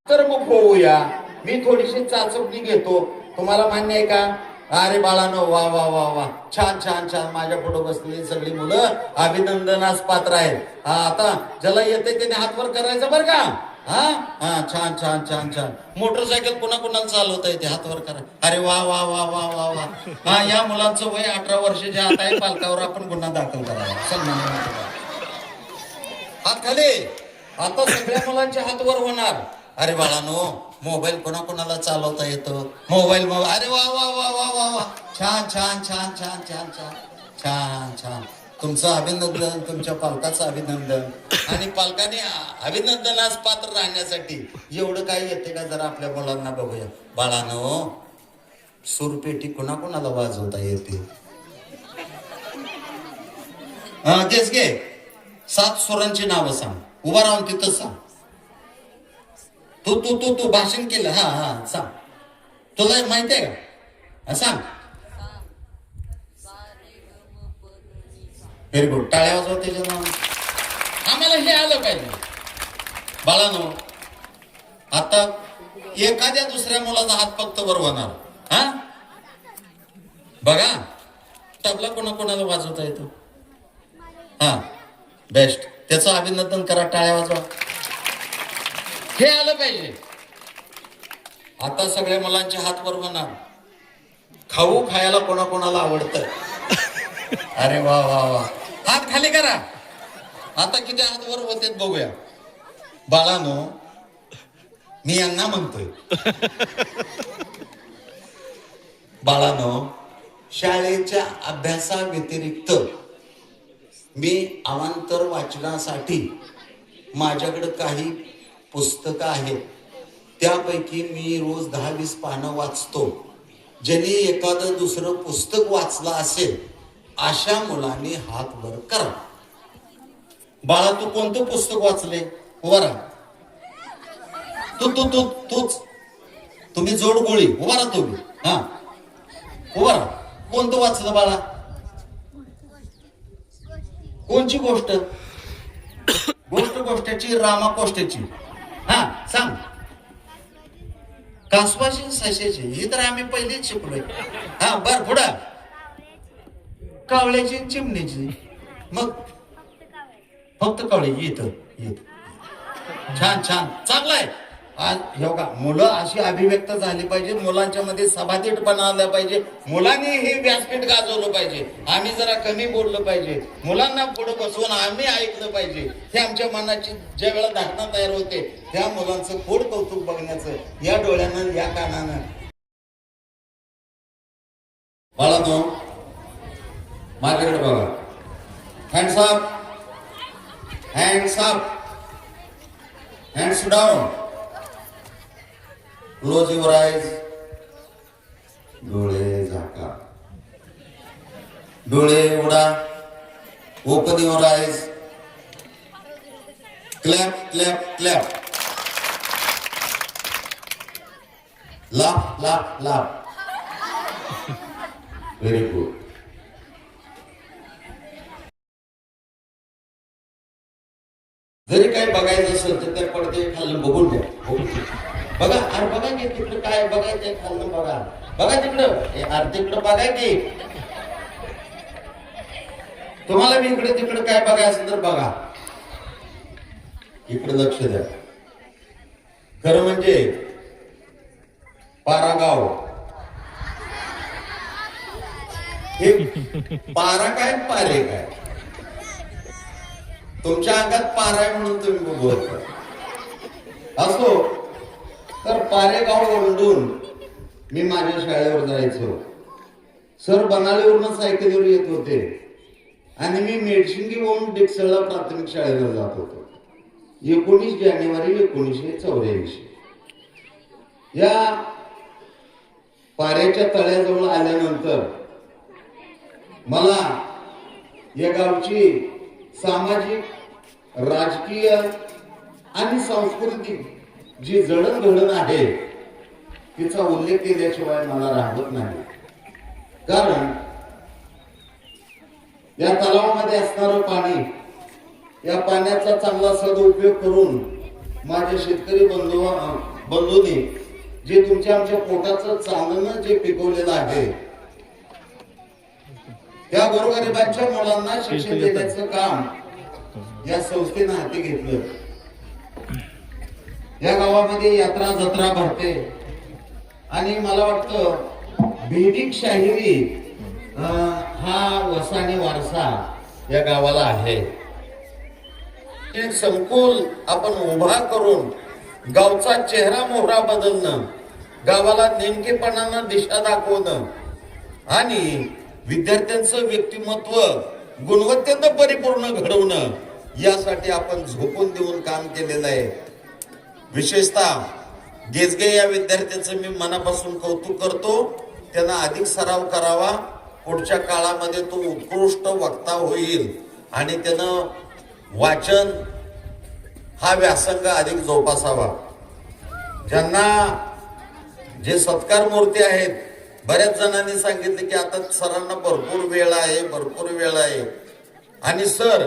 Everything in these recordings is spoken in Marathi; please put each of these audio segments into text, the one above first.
तर मग होऊया, मी थोडीशी चाचपणी घेतो, तुम्हाला मान्य आहे का? अरे बाळानो, वा वा वा वा, छान छान छान. माझ्या पुढे बसलेली सगळी मुलं अभिनंदनास पात्र आहेत. हा, आता ज्याला येते त्याने हात वर करायचं बरं का? हा हा, छान छान छान छान. मोटरसायकल पुन्हा कुणाला चालवता येते, हात वर करा. अरे वा वा वा वा वा वा. हा, या मुलांचं वय 18 वर्षाच्या आत आहे. पालकावर आपण गुन्हा दाखल करावा. सन्मान, हात खाली. आता सगळ्या मुलांचे हात वर होणार. अरे बाळानो, मोबाईल कोणाकोणाला चालवता येतो? मोबाईल. अरे वा वा वा वा वा वा, छान छान छान छान छान छान छान छान. तुमचं अभिनंदन, तुमच्या पालकाचं अभिनंदन. आणि पालकाने अभिनंदनास पात्र राहण्यासाठी एवढं काही येते का? जरा आपल्या मुलांना बघूया. बाळानो, सूरपेटी कोणाकोणाला वाजवता येते? हा, तेच घे. 7 सुरांची नावं सांग. उभा राहून तिथं सांग. तू तू तू तू भाषण केलं. हा हा, सांग. तुला माहिती आहे का? सांग. Very good. टाळ्या वाजवा त्याच्या नाव. आम्हाला हे आलं पाहिजे. बाळानो, आता एखाद्या दुसऱ्या मुलाचा हात फक्त वर होणार. हा, बघा. तबला कोणाकोणाला वाजवता येतो? हा, बेस्ट. त्याचं अभिनंदन करा, टाळ्या वाजवा. हे आलं पाहिजे. आता सगळ्या मुलांचे हात वर होणार. खाऊ खायला कोणाकोणाला आवडतं? अरे वा वा वा, हात खाली करा. आता किती हात वर होते बघूया. बाळानो, मी यांना म्हणतोय, बाळानो, शाळेच्या अभ्यासाव्यतिरिक्त मी अवांतर वाचनासाठी माझ्याकडे काही पुस्तकं आहेत. त्यापैकी मी रोज 10-20 पानं वाचतो. ज्यांनी एखादं दुसरं पुस्तक वाचलं असेल अशा मुलांनी हात वर करा. बाळा, तू कोणतं पुस्तक वाचले? उभा राहा. तू तू तू तूच. तुम्ही जोड गोळी. उभा राहा तुम्ही. हा, उभा राहा. कोणतं वाचलं बाळा? कोणची गोष्ट? गोष्टाची, रामाकोष्टाची. हा, सांग. कासवाची, सश्याची. ही तर आम्ही पहिलेच शिकलोय. हा, बर. पुढं. कावळ्याची, चिमणीची. मग फक्त कावळे. येत येत. छान छान, चांगलाय. हो का? मुलं अशी अभिव्यक्त झाली पाहिजे. मुलांच्या मध्ये सभातीटपणा आला पाहिजे. मुलांनी हे व्यासपीठ गाजवलं पाहिजे. आम्ही जरा कमी बोललं पाहिजे. मुलांना पुढे बसवून आम्ही ऐकलं पाहिजे. हे आमच्या मनाची ज्या वेळा धारणा तयार होते, त्या मुलांचं खोड कौतुक बघण्याचं या डोळ्यानं, या कानानं. बाळांनो, माझ्याकडे बघा. Hands up, hands up, hands down. Close your eyes. डोळे झाका. डोळे उघडा. Open your eyes. Clap clap clap. Laugh laugh laugh. Very good. जरी काही बघायचं असेल तर त्या पडदे खाल्लं बघून घ्या. बघा. अरे बघा की तिकडं काय बघायचंय, खाल्लं बघा. बघा तिकडं. अरे तिकडं बघाय की. तुम्हाला मी इकडे तिकडं काय बघायचं तर बघा. इकडे लक्ष द्या. खरं म्हणजे पारागाव हे पारा काय, पारे काय? तुमच्या अंगात पारा आहे म्हणून तुम्ही बोलता. असो तर पारेगाव ओरडून मी माझ्या शाळेवर जायचो. सर बनाळीवरून सायकलीवर येत होते आणि मी मेडशिंगी होऊन डिक्सळला प्राथमिक शाळेवर जात होतो. 19 जानेवारी 1984. या पाऱ्याच्या तळ्याजवळ आल्यानंतर मला या गावची सामाजिक, राजकीय आणि सांस्कृतिक जी जडणघडण आहे तिचा उल्लेख केल्याशिवाय मला राहत नाही. कारण या तलावामध्ये असणारं पाणी, या पाण्याचा चांगला सदुपयोग करून माझे शेतकरी बंधू बंधूंनी जे तुमच्या आमच्या पोटाचं चांदणं जे पिकवलेलं आहे, त्या गोरगरिबांच्या मुलांना शिक्षण देण्याचं काम या संस्थेनं हाती घेतलं. या गावामध्ये यात्रा जत्रा भरते आणि मला वाटतं भेदिक शाहिरी हा वसाने वारसा या गावाला आहे. एक संकुल आपण उभा करून गावचा चेहरा मोहरा बदलणं, गावाला नेमकेपणानं दिशा दाखवणं आणि विद्यार्थ्यांचं व्यक्तिमत्व गुणवत्तेनं परिपूर्ण घडवणं, यासाठी आपण झोकून देऊन काम केलेलं आहे. विशेषतः गेजगे या विद्यार्थ्याचं मी मनापासून कौतुक करतो. त्यांना अधिक सराव करावा, पुढच्या काळामध्ये तो उत्कृष्ट वक्ता होईल आणि त्यानं वाचन हा व्यासंग अधिक जोपासावा. ज्यांना जे सत्कार मूर्ती आहेत, बऱ्याच जणांनी सांगितले की आता सरांना भरपूर वेळ आहे आणि सर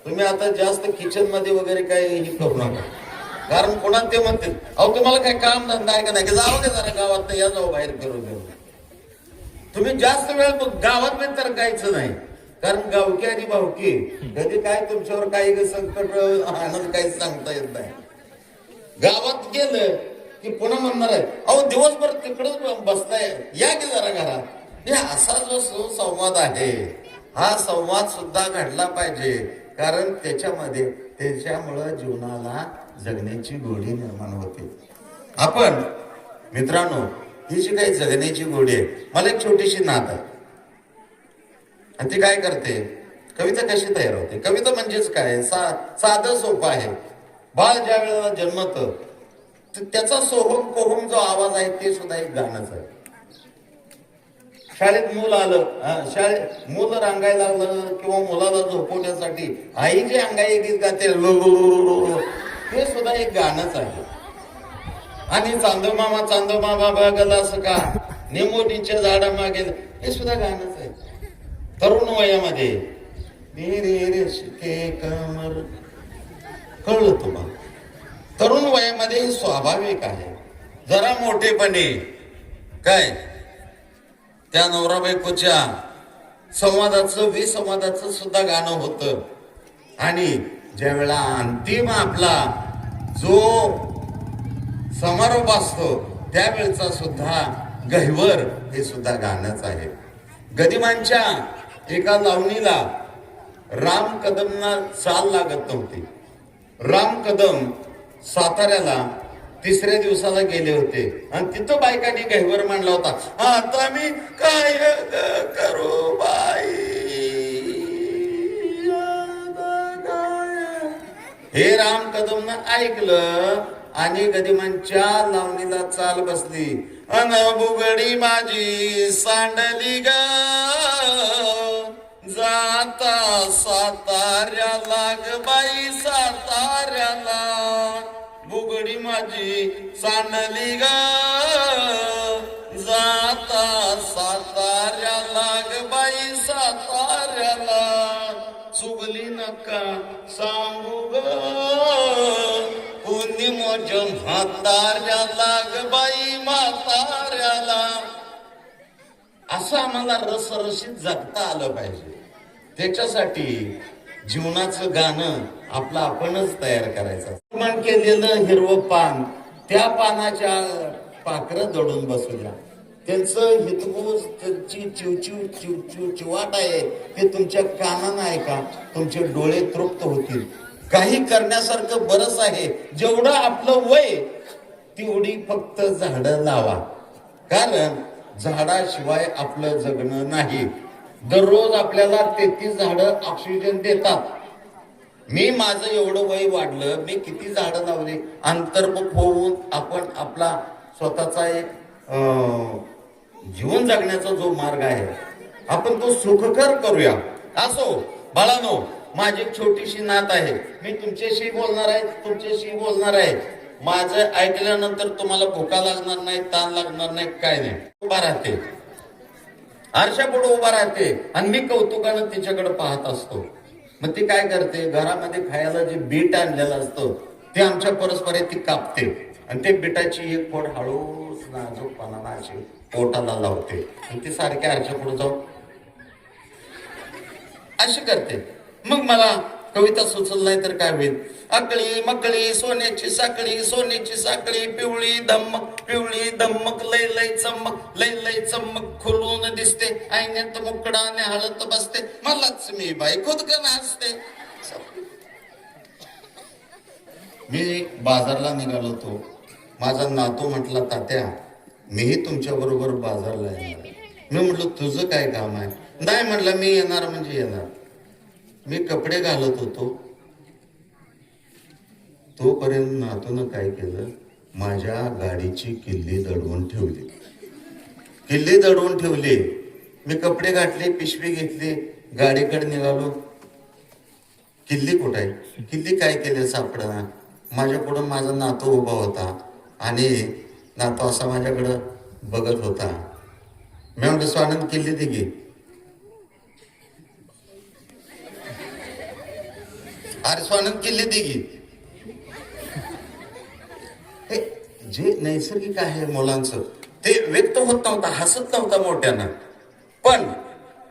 तुम्ही आता जास्त किचन मध्ये वगैरे काही करू नका, कारण कोणा ते म्हणतील अहो तुम्हाला काय काम धंदा आहे का नाही, जावं का जरा गावात या जाऊ बाहेर फिरून घेऊन. तुम्ही जास्त वेळ गावात नाही तर काहीच नाही, कारण गावकी आणि भावकी कधी काय तुमच्यावर काही संकट आणत काही सांगता येत नाही. गावात गेलं की पुन्हा म्हणणार आहे अहो दिवसभर तिकडच बसताय, या की जरा घरात. हे असा जो सुसंवाद आहे, हा संवाद सुद्धा घडला पाहिजे, कारण त्याच्यामुळं जीवनाला जगण्याची गोडी निर्माण होते. आपण मित्रांनो, ही जी काही जगण्याची गोडी आहे, मला एक छोटीशी नात आहे आणि ती काय करते, कविता कशी तयार होते. कविता म्हणजेच काय, साधं सोपं आहे. बाळ ज्या वेळेला जन्मतं त्याचा सोहम कोहम जो आवाज आहे ते सुद्धा एक गाणंच आहे. शाळेत मूल आलं, मूल रांगायला लागलं किंवा मुलाला झोपवण्यासाठी आई जे अंगाई गीत गाते ते सुद्धा एक गाणंच आहे. आणि चांदमामा बघला असं का निमोटीच्या झाडा मागे, हे सुद्धा गाणंच आहे. तरुण वयामध्ये कमर कळलं तुम्हाला, तरुण वयामध्ये हे स्वाभाविक आहे. जरा मोठेपणे काय त्या नवरा बायकोच्या विसंवादाचं सुद्धा गाणं होतं. आणि ज्या वेळा अंतिम आपला जो समारोप असतो त्यावेळचा सुद्धा गहिवर हे सुद्धा गाणंच आहे. गदिमांच्या एका लावणीला राम कदमना चाल लागत नव्हती. राम कदम साताऱ्याला तिसऱ्या दिवसाला गेले होते आणि तिथं बायकांनी गहिवर मांडला होता, आता मी काय करू बाई. हे राम कदमनं ऐकलं आणि गदिमांच्या लावणीला चाल बसली. अन बुगडी माझी सांडली ग जाता साताऱ्याला ग बाई, साताऱ्याला बुगडी माझी सांडली ग जाता साताऱ्याला ग बाई, साताऱ्याला चुगली नका सांगू ग कोणी माझ्या म्हाताऱ्याला ग बाई, म्हाताऱ्याला. असं आम्हाला रसरशीत जगता आलं पाहिजे. त्याच्यासाठी जीवनाचं गाणं आपलं आपणच तयार करायचं. निर्माण केलेलं हिरवं पान, त्या पानाच्या पाखरं दडून बसू द्या. त्यांचं हितगुज, त्यांची चिवचिव चिवाट आहे ते तुमच्या कानानं ऐका, तुमचे डोळे तृप्त होतील. काही करण्यासारखं बरंच आहे. जेवढं आपलं वय तेवढी फक्त झाडं लावा, कारण झाडाशिवाय आपलं जगणं नाही. दररोज आपल्याला 33 झाडं ऑक्सिजन देतात. मी माझं एवढं वय वाढलं, मी किती झाडं लावली. अंतर्मुख होऊन आपण आपला स्वतःचा एक जीवन जगण्याचा जो मार्ग आहे आपण तो सुखकर करूया. असो बाळांनो, माझी एक छोटीशी नात आहे, मी तुमच्याशी बोलणार आहे. माझं ऐकल्यानंतर तुम्हाला भुका लागणार नाही, ताण लागणार नाही, काय नाही. उभा राहते, आरशापुढे उभा राहते आणि मी कौतुकानं तिच्याकडे पाहत असतो. मग ती काय करते, घरामध्ये खायला जे बीट आणलेलं असतं ते आमच्या परस्पर ती कापते आणि ते बिटाची एक फोड हळूच नाजूकपणानं अशी पोटाला लावते आणि ती सारख्या आरच्या पुढे जाऊन अशी करते. मग मला कविता सुचल नाही तर काय होईल. आकळी मकळी सोन्याची साखळी, सोन्याची साखळी पिवळी धम्मक, पिवळी धम्मक, लय लय चमक, लय लय चमक खुलून दिसते, आईन्यात मुकडाने हळत बसते, मलाच मी बाई खुदकन हसते. मी बाजारला निघालो होतो. माझा नातू म्हटला, तात्या मीही तुमच्या बरोबर बाजारला येणार. मी म्हटलं तुझं काय काम आहे? नाही म्हटलं मी येणार म्हणजे येणार. मी कपडे घालत होतो तोपर्यंत नातून काय केलं, माझ्या गाडीची किल्ली दडवून ठेवली. किल्ली दडवून ठेवली. मी कपडे घातले, पिशवी घेतली, गाडीकडे निघालो. किल्ली कुठं आहे? किल्ली काय केले सापडा. माझ्या पुढं माझा नातू उभा होता आणि नातू असा माझ्याकडं बघत होता. मी म्हणतो स्वानंद किल्ली दे गे. अरे स्वानंद किल्ली दे गे. जे नैसर्गिक आहे मुलांचं ते व्यक्त होत नव्हता, हसत नव्हता मोठ्यानं, पण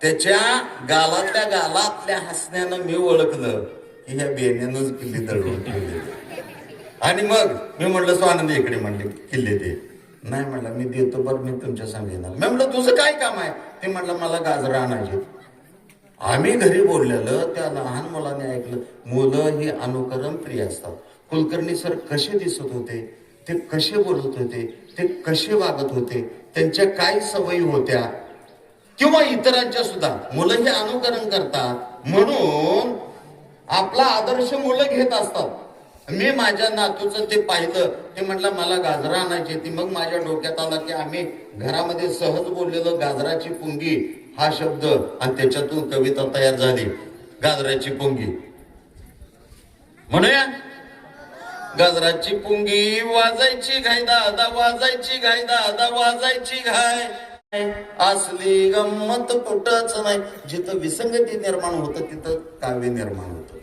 त्याच्या गालातल्या हसण्यानं मी ओळखलं की ह्या बेण्यानंच किल्ली दडवून ठेवली. आणि मग मी म्हटलं स्वानंद इकडे, म्हणले किल्ली दे. नाही म्हणलं मी देतो, बरं मी तुमच्या संग येणार. मी म्हटलं तुझं काय काम आहे? ते म्हटलं मला गाजर आणायचे. आम्ही घरी बोललेलं त्या लहान मुलाने ऐकलं. मुलं ही अनुकरण प्रिय असतात. कुलकर्णी सर कसे दिसत होते, ते कसे बोलत होते, ते कसे वागत होते, त्यांच्या काय सवयी होत्या, किंवा इतरांच्या सुद्धा मुलं हे अनुकरण करतात. म्हणून आपला आदर्श मुलं घेत असतात. मी माझ्या नातूचं ते पाहिलं. ते म्हटलं मला गाजरा आणायची. ती मग माझ्या डोक्यात आला की आम्ही घरामध्ये सहज बोललेलो गाजराची पुंगी हा शब्द, आणि त्याच्यातून कविता तयार झाली, गाजराची पुंगी. म्हणूया, गाजराची पुंगी वाजायची घाय दादा, वाजायची घाय दादा, वाजायची घाय. असली गंमत कुठंच नाही. जिथं विसंगती निर्माण होतं तिथं काव्य निर्माण होतं.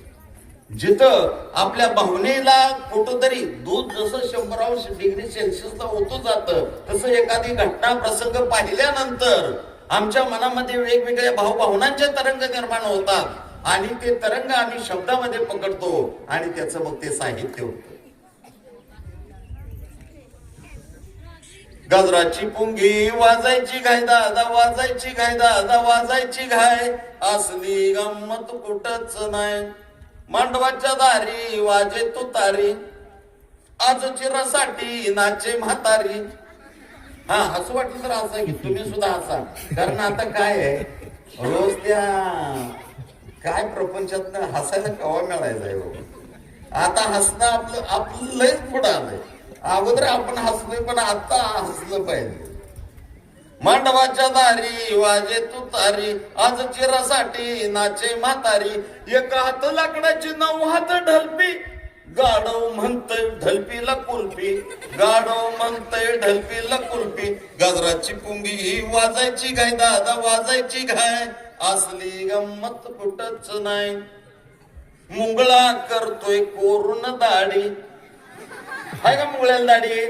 जिथं आपल्या भावनेला कुठंतरी दूध जसं 100°C होतो जातं, तसं एखादी घटना प्रसंग पाहिल्यानंतर आमच्या मनामध्ये वेगवेगळ्या भावभावनांचे तरंग निर्माण होतात आणि ते तरंग आम्ही शब्दामध्ये पकडतो आणि त्याचं मग ते साहित्य होतं. गाजराची पुंगी वाजायची घाय दादा, वाजायची घाय दादा, वाजायची घाय. असली गंमत कुठंच नाही. मांडवाच्या दारी वाजे तुतारी, आज चिरासाठी नाचे म्हातारी. हा हसू वाटलं तर हसा की तुम्ही सुद्धा हसा. कारण आता काय आहे, रोज त्या काय प्रपंचात हसायला कवा मिळायचंय बाबा. आता हसणं आपलं लयच पुढं आलंय. अगोदर आपण हसलोय पण आता हसलं पाहिजे. मांडवाच्या दारी वाजे तुतारी, आज चिरासाठी नाचे म्हातारी. एका हात लाकडाची 9 हात ढलपी, गाढव म्हणतय ढलपीला कुल्फी, गाढव म्हणतय ढलपीला कुल्फी. गाजराची पुंगी वाजायची घाय दादा, वाजायची घाय. असली गंमत कुठंच नाही. मुंगळा करतोय कोरून दाढी. हाय का मुंगळ्याला दाढी?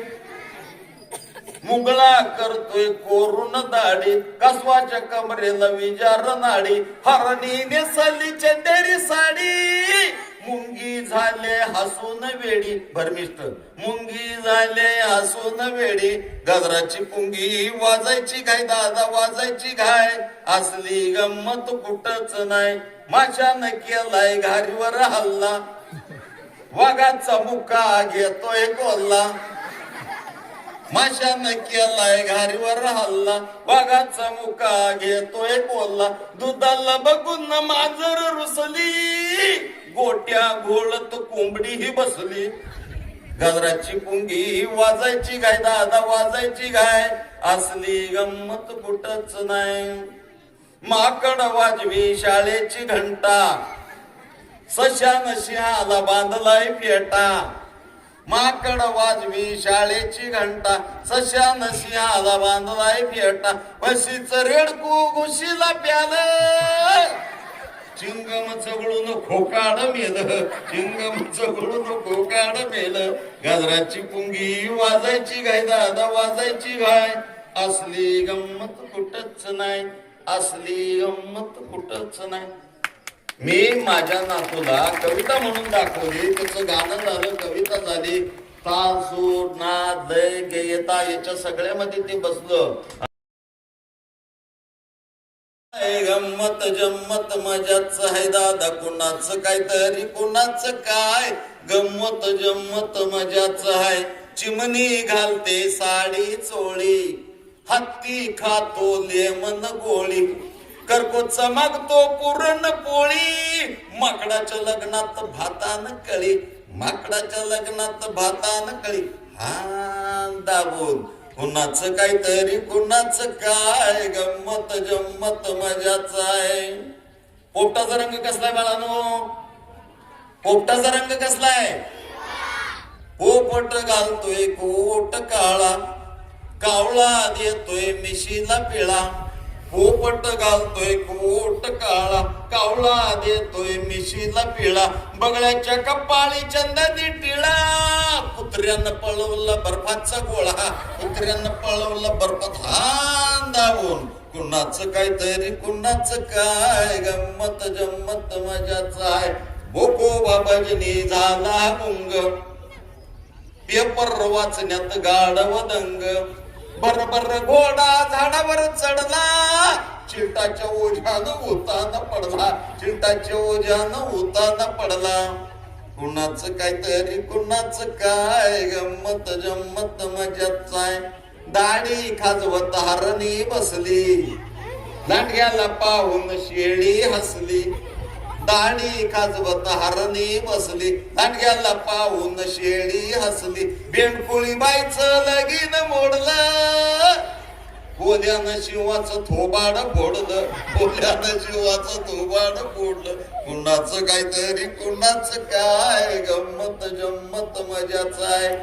मुंगळा करतोय कोरून दाढी, कासवाच्या कमरेला विजार नाडी. हरणी नेसली चंदेरी साडी, मुंगी झाले हसून वेडी. भरमिष्ट मुंगी झाले हसून वेडी. गाजराची पुंगी वाजायची घाय दादा, वाजायची घाय. असली गंमत कुठंच नाही. माशानं केलाय घारीवर हल्ला, वाघाचा मुका घेतोय कोल्हा. माशानं केलाय घारीवर हल्ला, वाघाचा मुका घेतोय कोल्हा. दुधाला बघून मांजर रुसली, गोट्या घोळत कोंबडी ही बसली. गाजराची पुंगी वाजायची घाय दादा, वाजायची घाय. असली गंमत कुठंच नाही. माकड वाजवी शाळेची घंटा, सशान सिंहाला बांधलाय फेटा. माकड वाजवी शाळेची घंटा, सशान सिंहाला बांधलाय फेटा. म्हशीचं रेडकू घुशीला प्यालं, चिंगम चगळून खोकाड मेलं, चिंगम चगळून खोकाड मेलं, गाजराची पुंगी वाजायची घाय दादा वाजायची घाय, असली गंमत कुठच नाही, असली गंमत कुठच नाही. मी माझ्या नातूला कविता म्हणून दाखवली, त्याचं गाणं झालं, कविता झाली, ताल सूर नाद लय गेयता याच्या सगळ्यामध्ये ते बसलं. गंमत जम्मत मजाच आहे दादा, कुणाचं काय तरी कुणाचं काय, गंमत जम्मत मजाच आहे. चिमणी घालते साडी चोळी, हत्ती खातो लेमन गोळी, करकोच मागतो पुरण पोळी, माकडाच्या लग्नात भातान कळी, माकडाच्या लग्नात भातान कळी. हा दाबून कुणाचं काहीतरी कुणाचं काय, गंमत जम्मत मजाच आहे. पोपटाचा रंग कसलाय बाळानो? पोपटाचा रंग कसलाय? पोपट घालतोय कोट काळा, कावळा देतोय मिशीला पिळा. पोपट घालतोय कोट काळा, कावळा देतोय मिशीला पिळा, बगळ्याच्या कपाळी चंदनी टिळा. कुत्र्यानं पळवलं बर्फाचा गोळा, कुत्र्यानं पळवलं बर्फात हान धावून, कुणाचं काहीतरी कुणाचं काय, गंमत जम्मत मजाच आहे. बोको भजनी झाला गुंग, पेपर वाचण्यात गाढव दंग, बरबर घोडा झाडावर चढला, चिलटाच्या ओझ्यानं उताना पडला, चिलटाच्या ओझ्यानं उताना पडला. कुणाचं काहीतरी कुणाचं काय, गंमत जम्मत मजाच आहे. दाढी खाजवत हरणी बसली, दांडग्याला पाहून शेळी हसली, दाढी खाजवत हरणी बसली, दांडग्याला पाहून शेळी हसली. बेंडकुळी बाईचं लगीन मोडलं, कोल्यानं शिवाचं थोबाड फोडलं, कोल्यानं शिवाचं थोबाड फोडलं. कुणाचं काहीतरी कुणाचं काय, गंमत जम्मत मजाच आहे.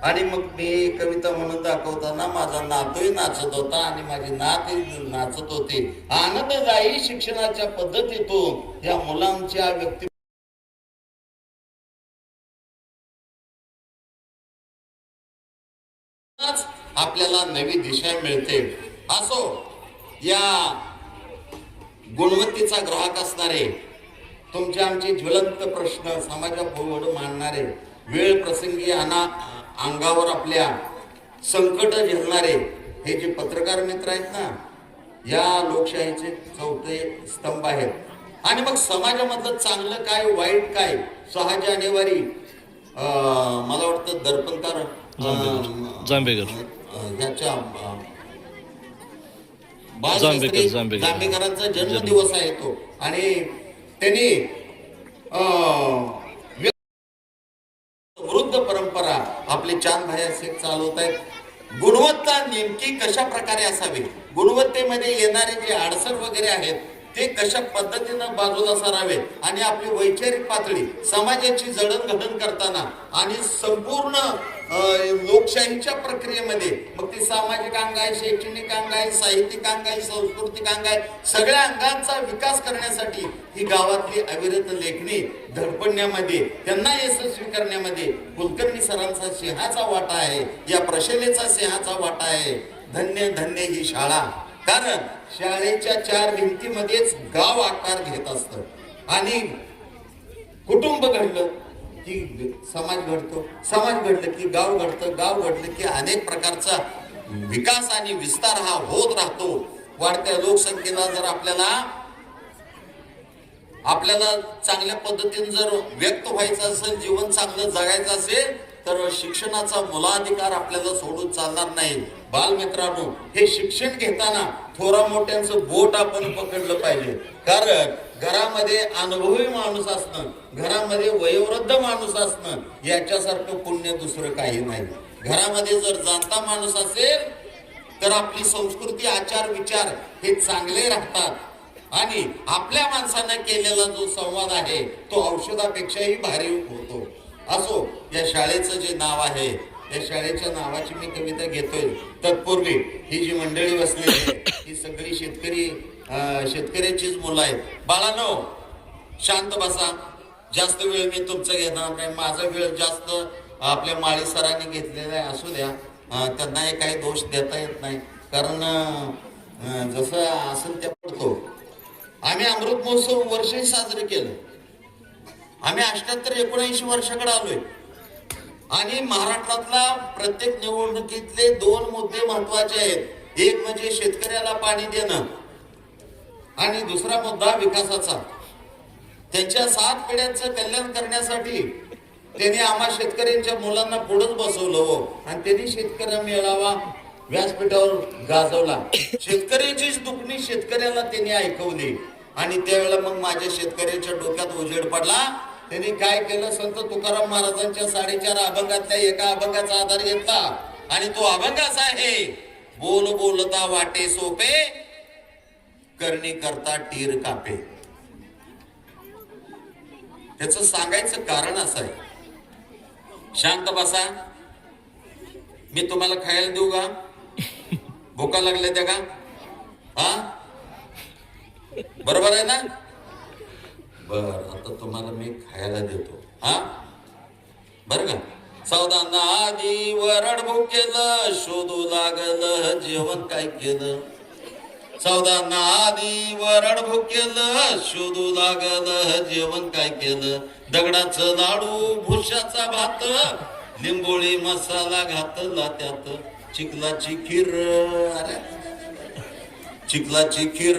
आणि मग मी कविता म्हणून दाखवताना माझा नातूही नाचत होता आणि माझी नातही नाचत होती. आनंददायी शिक्षणाच्या पद्धतीतून या मुलांच्या व्यक्ती आपल्याला नवी दिशा मिळते. असो, या गुणवत्तेचा ग्राहक असणारे, तुमचे आमचे ज्वलंत प्रश्न समाजापुढे मांडणारे, वेळ प्रसंगी अंगावर आपल्या संकट झेलणारे हे जे पत्रकार मित्र आहेत ना, या लोकशाहीचे चौथे स्तंभ आहेत. आणि मग समाजामधलं चांगलं काय वाईट काय, 6 जानेवारी मला वाटतं दर्पणकार ह्याच्या जांभेकरांचा जन्मदिवस आहे तो, आणि त्यांनी वृद्ध परंपरा आपले चांद भाई असे चालवत आहेत. गुणवत्ता नेमकी कशा प्रकारे असावी, गुणवत्तेमध्ये येणारे जे अडसर वगैरे आहेत ते कशा पद्धतीनं बाजूला सारावे, आणि आपली वैचारिक पातळी समाजाची जडणघडण करताना आणि संपूर्ण लोकशाहीच्या प्रक्रियेमध्ये, मग ते सामाजिक अंग आहे, शैक्षणिक अंग आहे, साहित्यिक अंग आहे, सांस्कृतिक अंग आहे, सगळ्या अंगांचा विकास करण्यासाठी ही गावातली अविरत लेखणी धडपडण्यामध्ये, त्यांना यशस्वी करण्यामध्ये कुलकर्णी सरांचा सिंहाचा वाटा आहे, या प्रशलेचा सिंहाचा वाटा आहे. धन्य धन्य ही शाळा, कारण शाळेच्या 4 भिंतीमध्येच गाव आकार घेत असतं, आणि कुटुंब घडलं की समाज घडतो, समाज घडलं की गाव घडतं, गाव घडलं की अनेक प्रकारचा विकास आणि विस्तार हा होत राहतो. वाढत्या लोकसंख्येला जर आपल्याला चांगल्या पद्धतीने जर व्यक्त व्हायचं असेल, जीवन चांगलं जगायचं असेल, तर शिक्षणाचा मुलाधिकार आपल्याला सोडून चालणार नाही. बालमित्रांनो, हे शिक्षण घेताना थोरा मोठ्यांचं बोट आपण पकडलं पाहिजे, कारण घरामध्ये अनुभवी माणूस असणं, घरामध्ये वयोवृद्ध माणूस असणं याच्यासारखं पुण्य दुसरं काही नाही. घरामध्ये जर जाणता माणूस असेल तर आपली संस्कृती, आचार, विचार हे चांगले राहतात, आणि आपल्या माणसानं केलेला जो संवाद आहे तो औषधापेक्षाही भारी होतो. असो, या शाळेचं जे नाव आहे, या शाळेच्या नावाची मी कविता घेतोय. तत्पूर्वी ही जी मंडळी बसलेली आहे ही सगळी शेतकऱ्याचीच मुलं आहेत. बाळांनो, शांत बसा. जास्त वेळ मी तुमचं घेणार नाही. माझा वेळ जास्त आपल्या माळी सरांनी घेतलेला आहे. असू द्या, त्यांना काही दोष देता येत नाही, कारण जसं असेल त्या पडतो. आम्ही अमृत महोत्सव वर्षही साजरे केलं. आम्ही 78-79 वर्षाकडे आलोय आणि महाराष्ट्रातला प्रत्येक निवडणुकीतले 2 मुद्दे महत्वाचे आहेत. एक म्हणजे शेतकऱ्याला पाणी देणं आणि दुसरा मुद्दा विकासाचा. त्यांच्या 7 पिढ्यांचं कल्याण करण्यासाठी त्यांनी आम्हा शेतकऱ्यांच्या मुलांना पुढंच बसवलं हो. आणि त्यांनी शेतकरी मेळावा व्यासपीठावर गाजवला. शेतकऱ्याचीच दुखणी शेतकऱ्याला त्यांनी ऐकवली. आणि त्यावेळेला मग माझ्या शेतकऱ्याच्या डोक्यात उजेड पडला. त्यांनी काय केलं, संत तुकाराम महाराजांच्या 4.5 अभंगातल्या एका अभंगाचा आधार घेतला आणि तो अभंग असा आहे, बोल बोलता वाटे सोपे, करणी करता तीर कापे. त्याच सांगायचं कारण असं आहे. शांत बसा. मी तुम्हाला खायला देऊ का? भुका लागल्या त्या का? हा, बरोबर आहे ना? बर, आता तुम्हाला मी खायला देतो. हा, बर का? सावधान आधी वरड भुकेलं, शोधू लागलं जेवण काय केलं. सावधान आधी वरड भुकेलं, शोधू लागलं जेवण काय केलं. दगडाचं लाडू, भुशाचा भात, लिंबोळी मसाला घातला त्यात. चिखलाची खीर, अरे चिखलाची खीर,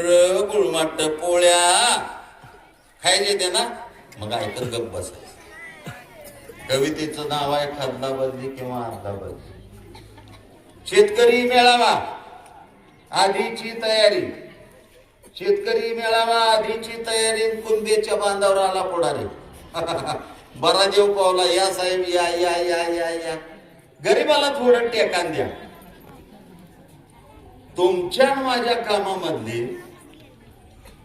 गुळमाट पोळ्या खायचे ते ना. मग ऐकत गप्प बसायचं. कवितेचं नाव आहे खादला बदली किंवा अर्धा बदली. शेतकरी मेळावा आधीची तयारी. शेतकरी मेळावा आधीची तयारी. कुंभेच्या बांधावर आला पुढारी. बरा देव पावला. या साहेब या या या या या. गरीबाला थोडं टेकान द्या. तुमच्या माझ्या कामामधली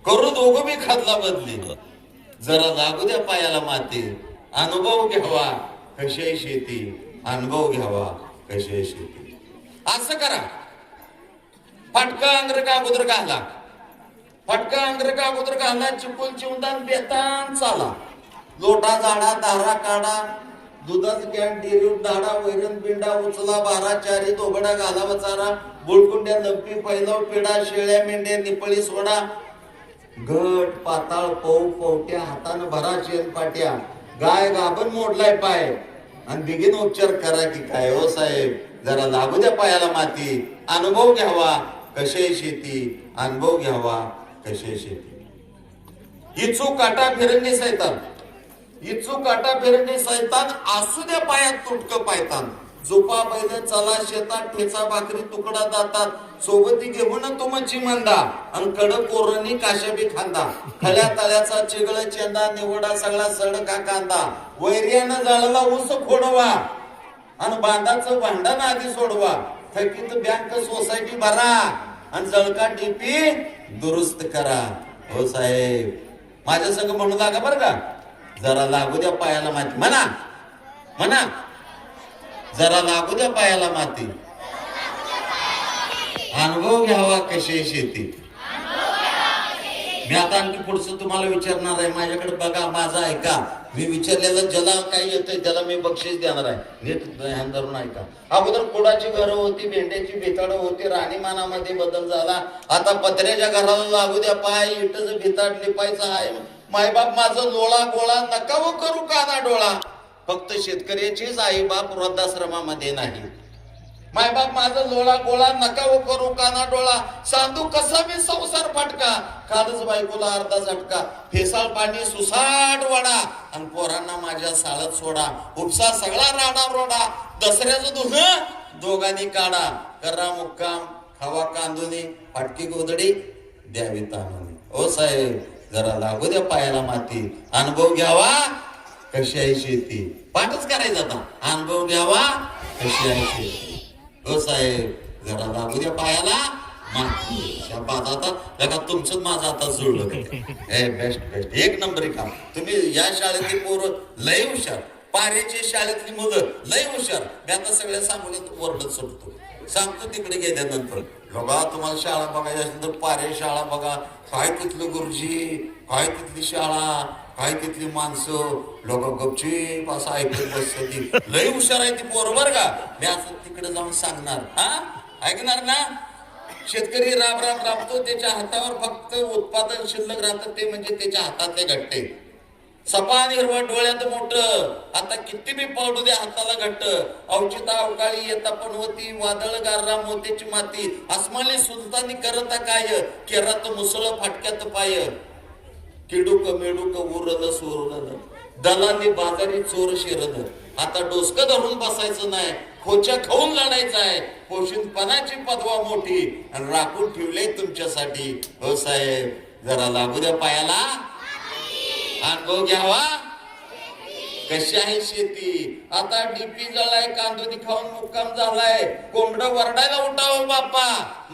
करू दोघं बी खादला बदली. जरा लागू द्या पायाला माती. अनुभव घ्यावा कशी आहे शेती. अनुभव घ्यावा कशी आहे शेती. असं करा. फटका अंग्रका अगोदर घाला. फटका अंग्रका अगोदर घाला. चिपळूण चिवदान बेतान चाला. लोटा झाडा, दारा काढा, दुधाचं कॅन डेरीवर धाडा, वैरण पिंडा उचला, बारा चारी दोघडा घालावा चारा, बुळकुंड्या लंपी पैलव पिडा, शेळ्या मेंढ्या निपळी सोडा, घट पाताळ पौ पवट्या हातानं भरा शेण पाट्या, गाय गाभण मोडलाय पाय आणि बिगिन उपचार करा की काय. हो साहेब, जरा लागू द्या पायाला माती. अनुभव घ्यावा कशी आहे शेती. अनुभव घ्यावा कशी आहे शेती. इचू काटा फिरणी सैतान. इचू काटा फिरणी सैतान. असू द्या पायात तुटक पायतान. झोपा बैल चला शेतात, ठेचा भाकरी तुकडा दातात, सोबती घेऊन तुमची मंदा आणि कडक कोरणी काशाबी खांदा. खल्या तळ्याचा चिगळ चेंदा, निवडा सगळा सडका कांदा. वैर्यानं जाळला ऊस खोडवा आणि बांधाचं भांडण आधी सोडवा. थकीत बँक सोसायटी भरा आणि जळका डीपी दुरुस्त करा. हो साहेब, माझ्या संग म्हणू लागा बरं का. जरा लागू द्या पायाला माती. म्हणा म्हणा, जरा लागू द्या पायाला माती. अनुभव घ्यावा कशी शेती. मी आता आणखी पुढचं तुम्हाला विचारणार आहे. माझ्याकडे बघा, माझा ऐका. मी विचारलेलं ज्याला काही येतंय त्याला मी बक्षीस देणार आहे. नीट ध्यान धरून ऐका. अगोदर कुडाची घरं होती, भेंड्याची भिताडं होती, राणीमानामध्ये बदल झाला. आता पत्र्याच्या घराला लागू द्या पाय, इटच भिताड लिपायचं आहे. मायबाप माझं लोळा गोळा, नका व करू काना डोळा. फक्त शेतकऱ्याचीच आई बाप वृद्धाश्रमामध्ये नाही. मायबाप माझं लोळा गोळा, नका व करू काना डोळा. सांधू कसा मी संसार फाटका, कालच बायकोला अर्धा झटका. फेसाळ पाणी सुसाट वडा आणि पोरांना माझ्या साळत सोडा. उपसा सगळा राडा रोडा, दसऱ्याचं दुधं दोघांनी काढा. करा मुक्काम खावा कांदुनी, फाटकी गोदडी द्यावी तानुनी. ओ साहेब, जरा लागू द्या पायाला माती. अनुभव घ्यावा कशी आहे शेती. पाठच करायचं आता. अनुभव घ्यावा कशी आहे शेती. हो साहेब, जरा लागू द्या पायाला माती. आता तुमचं माझं आता जुळलं. बेस्ट बेस्ट, एक नंबरी काम. तुम्ही या शाळेतली पोरं लय हुशार. पारेच्या शाळेतली मुलं लय हुशार. मी आता सगळ्या सांगून ओरडत सुटतो. सांगतो तिकडे गेल्यानंतर, बघा तुम्हाला शाळा बघायची असेल तर पारे शाळा बघा. काय तिथलं गुरुजी, काय तिथली शाळा, काय तिथली माणसं, लोक गपचीप असं ऐकत बसते. लय हुशार आहे ती पोरं बरं का. मी असं तिकडे जाऊन सांगणार, हा ऐकणार ना. शेतकरी राब राब राबतो, त्याच्या हातावर फक्त उत्पादन शिल्लक राहतं, ते म्हणजे त्याच्या हातातले घट्टे. सपान हिरवट डोळ्यात मोठं, आता किती बी पडू दे हाताला घट्ट. अवचिता अवकाळी येता पनवती, वादळ गाररा मोत्याची माती. अस्माली सुलतानी करता काय, केरात मुसळ फाटक्यात पाय. किडूक मेडूक उरलं सोरलं, दलाली बाजारी चोर शिरलं. आता डोसकं धरून बसायचं नाही, खोच्या खाऊन लढायचं आहे. पोषितपणाची पदवा मोठी आणि राखून ठेवले तुमच्यासाठी. हो साहेब, जरा लागू द्या पायाला, अनुभव घ्यावा. कशी आहे शेती. आता डीपी जळाय, कांदोनी खाऊन मुक्काम झालाय. कोंबड वरडायला उठाव बाप्पा,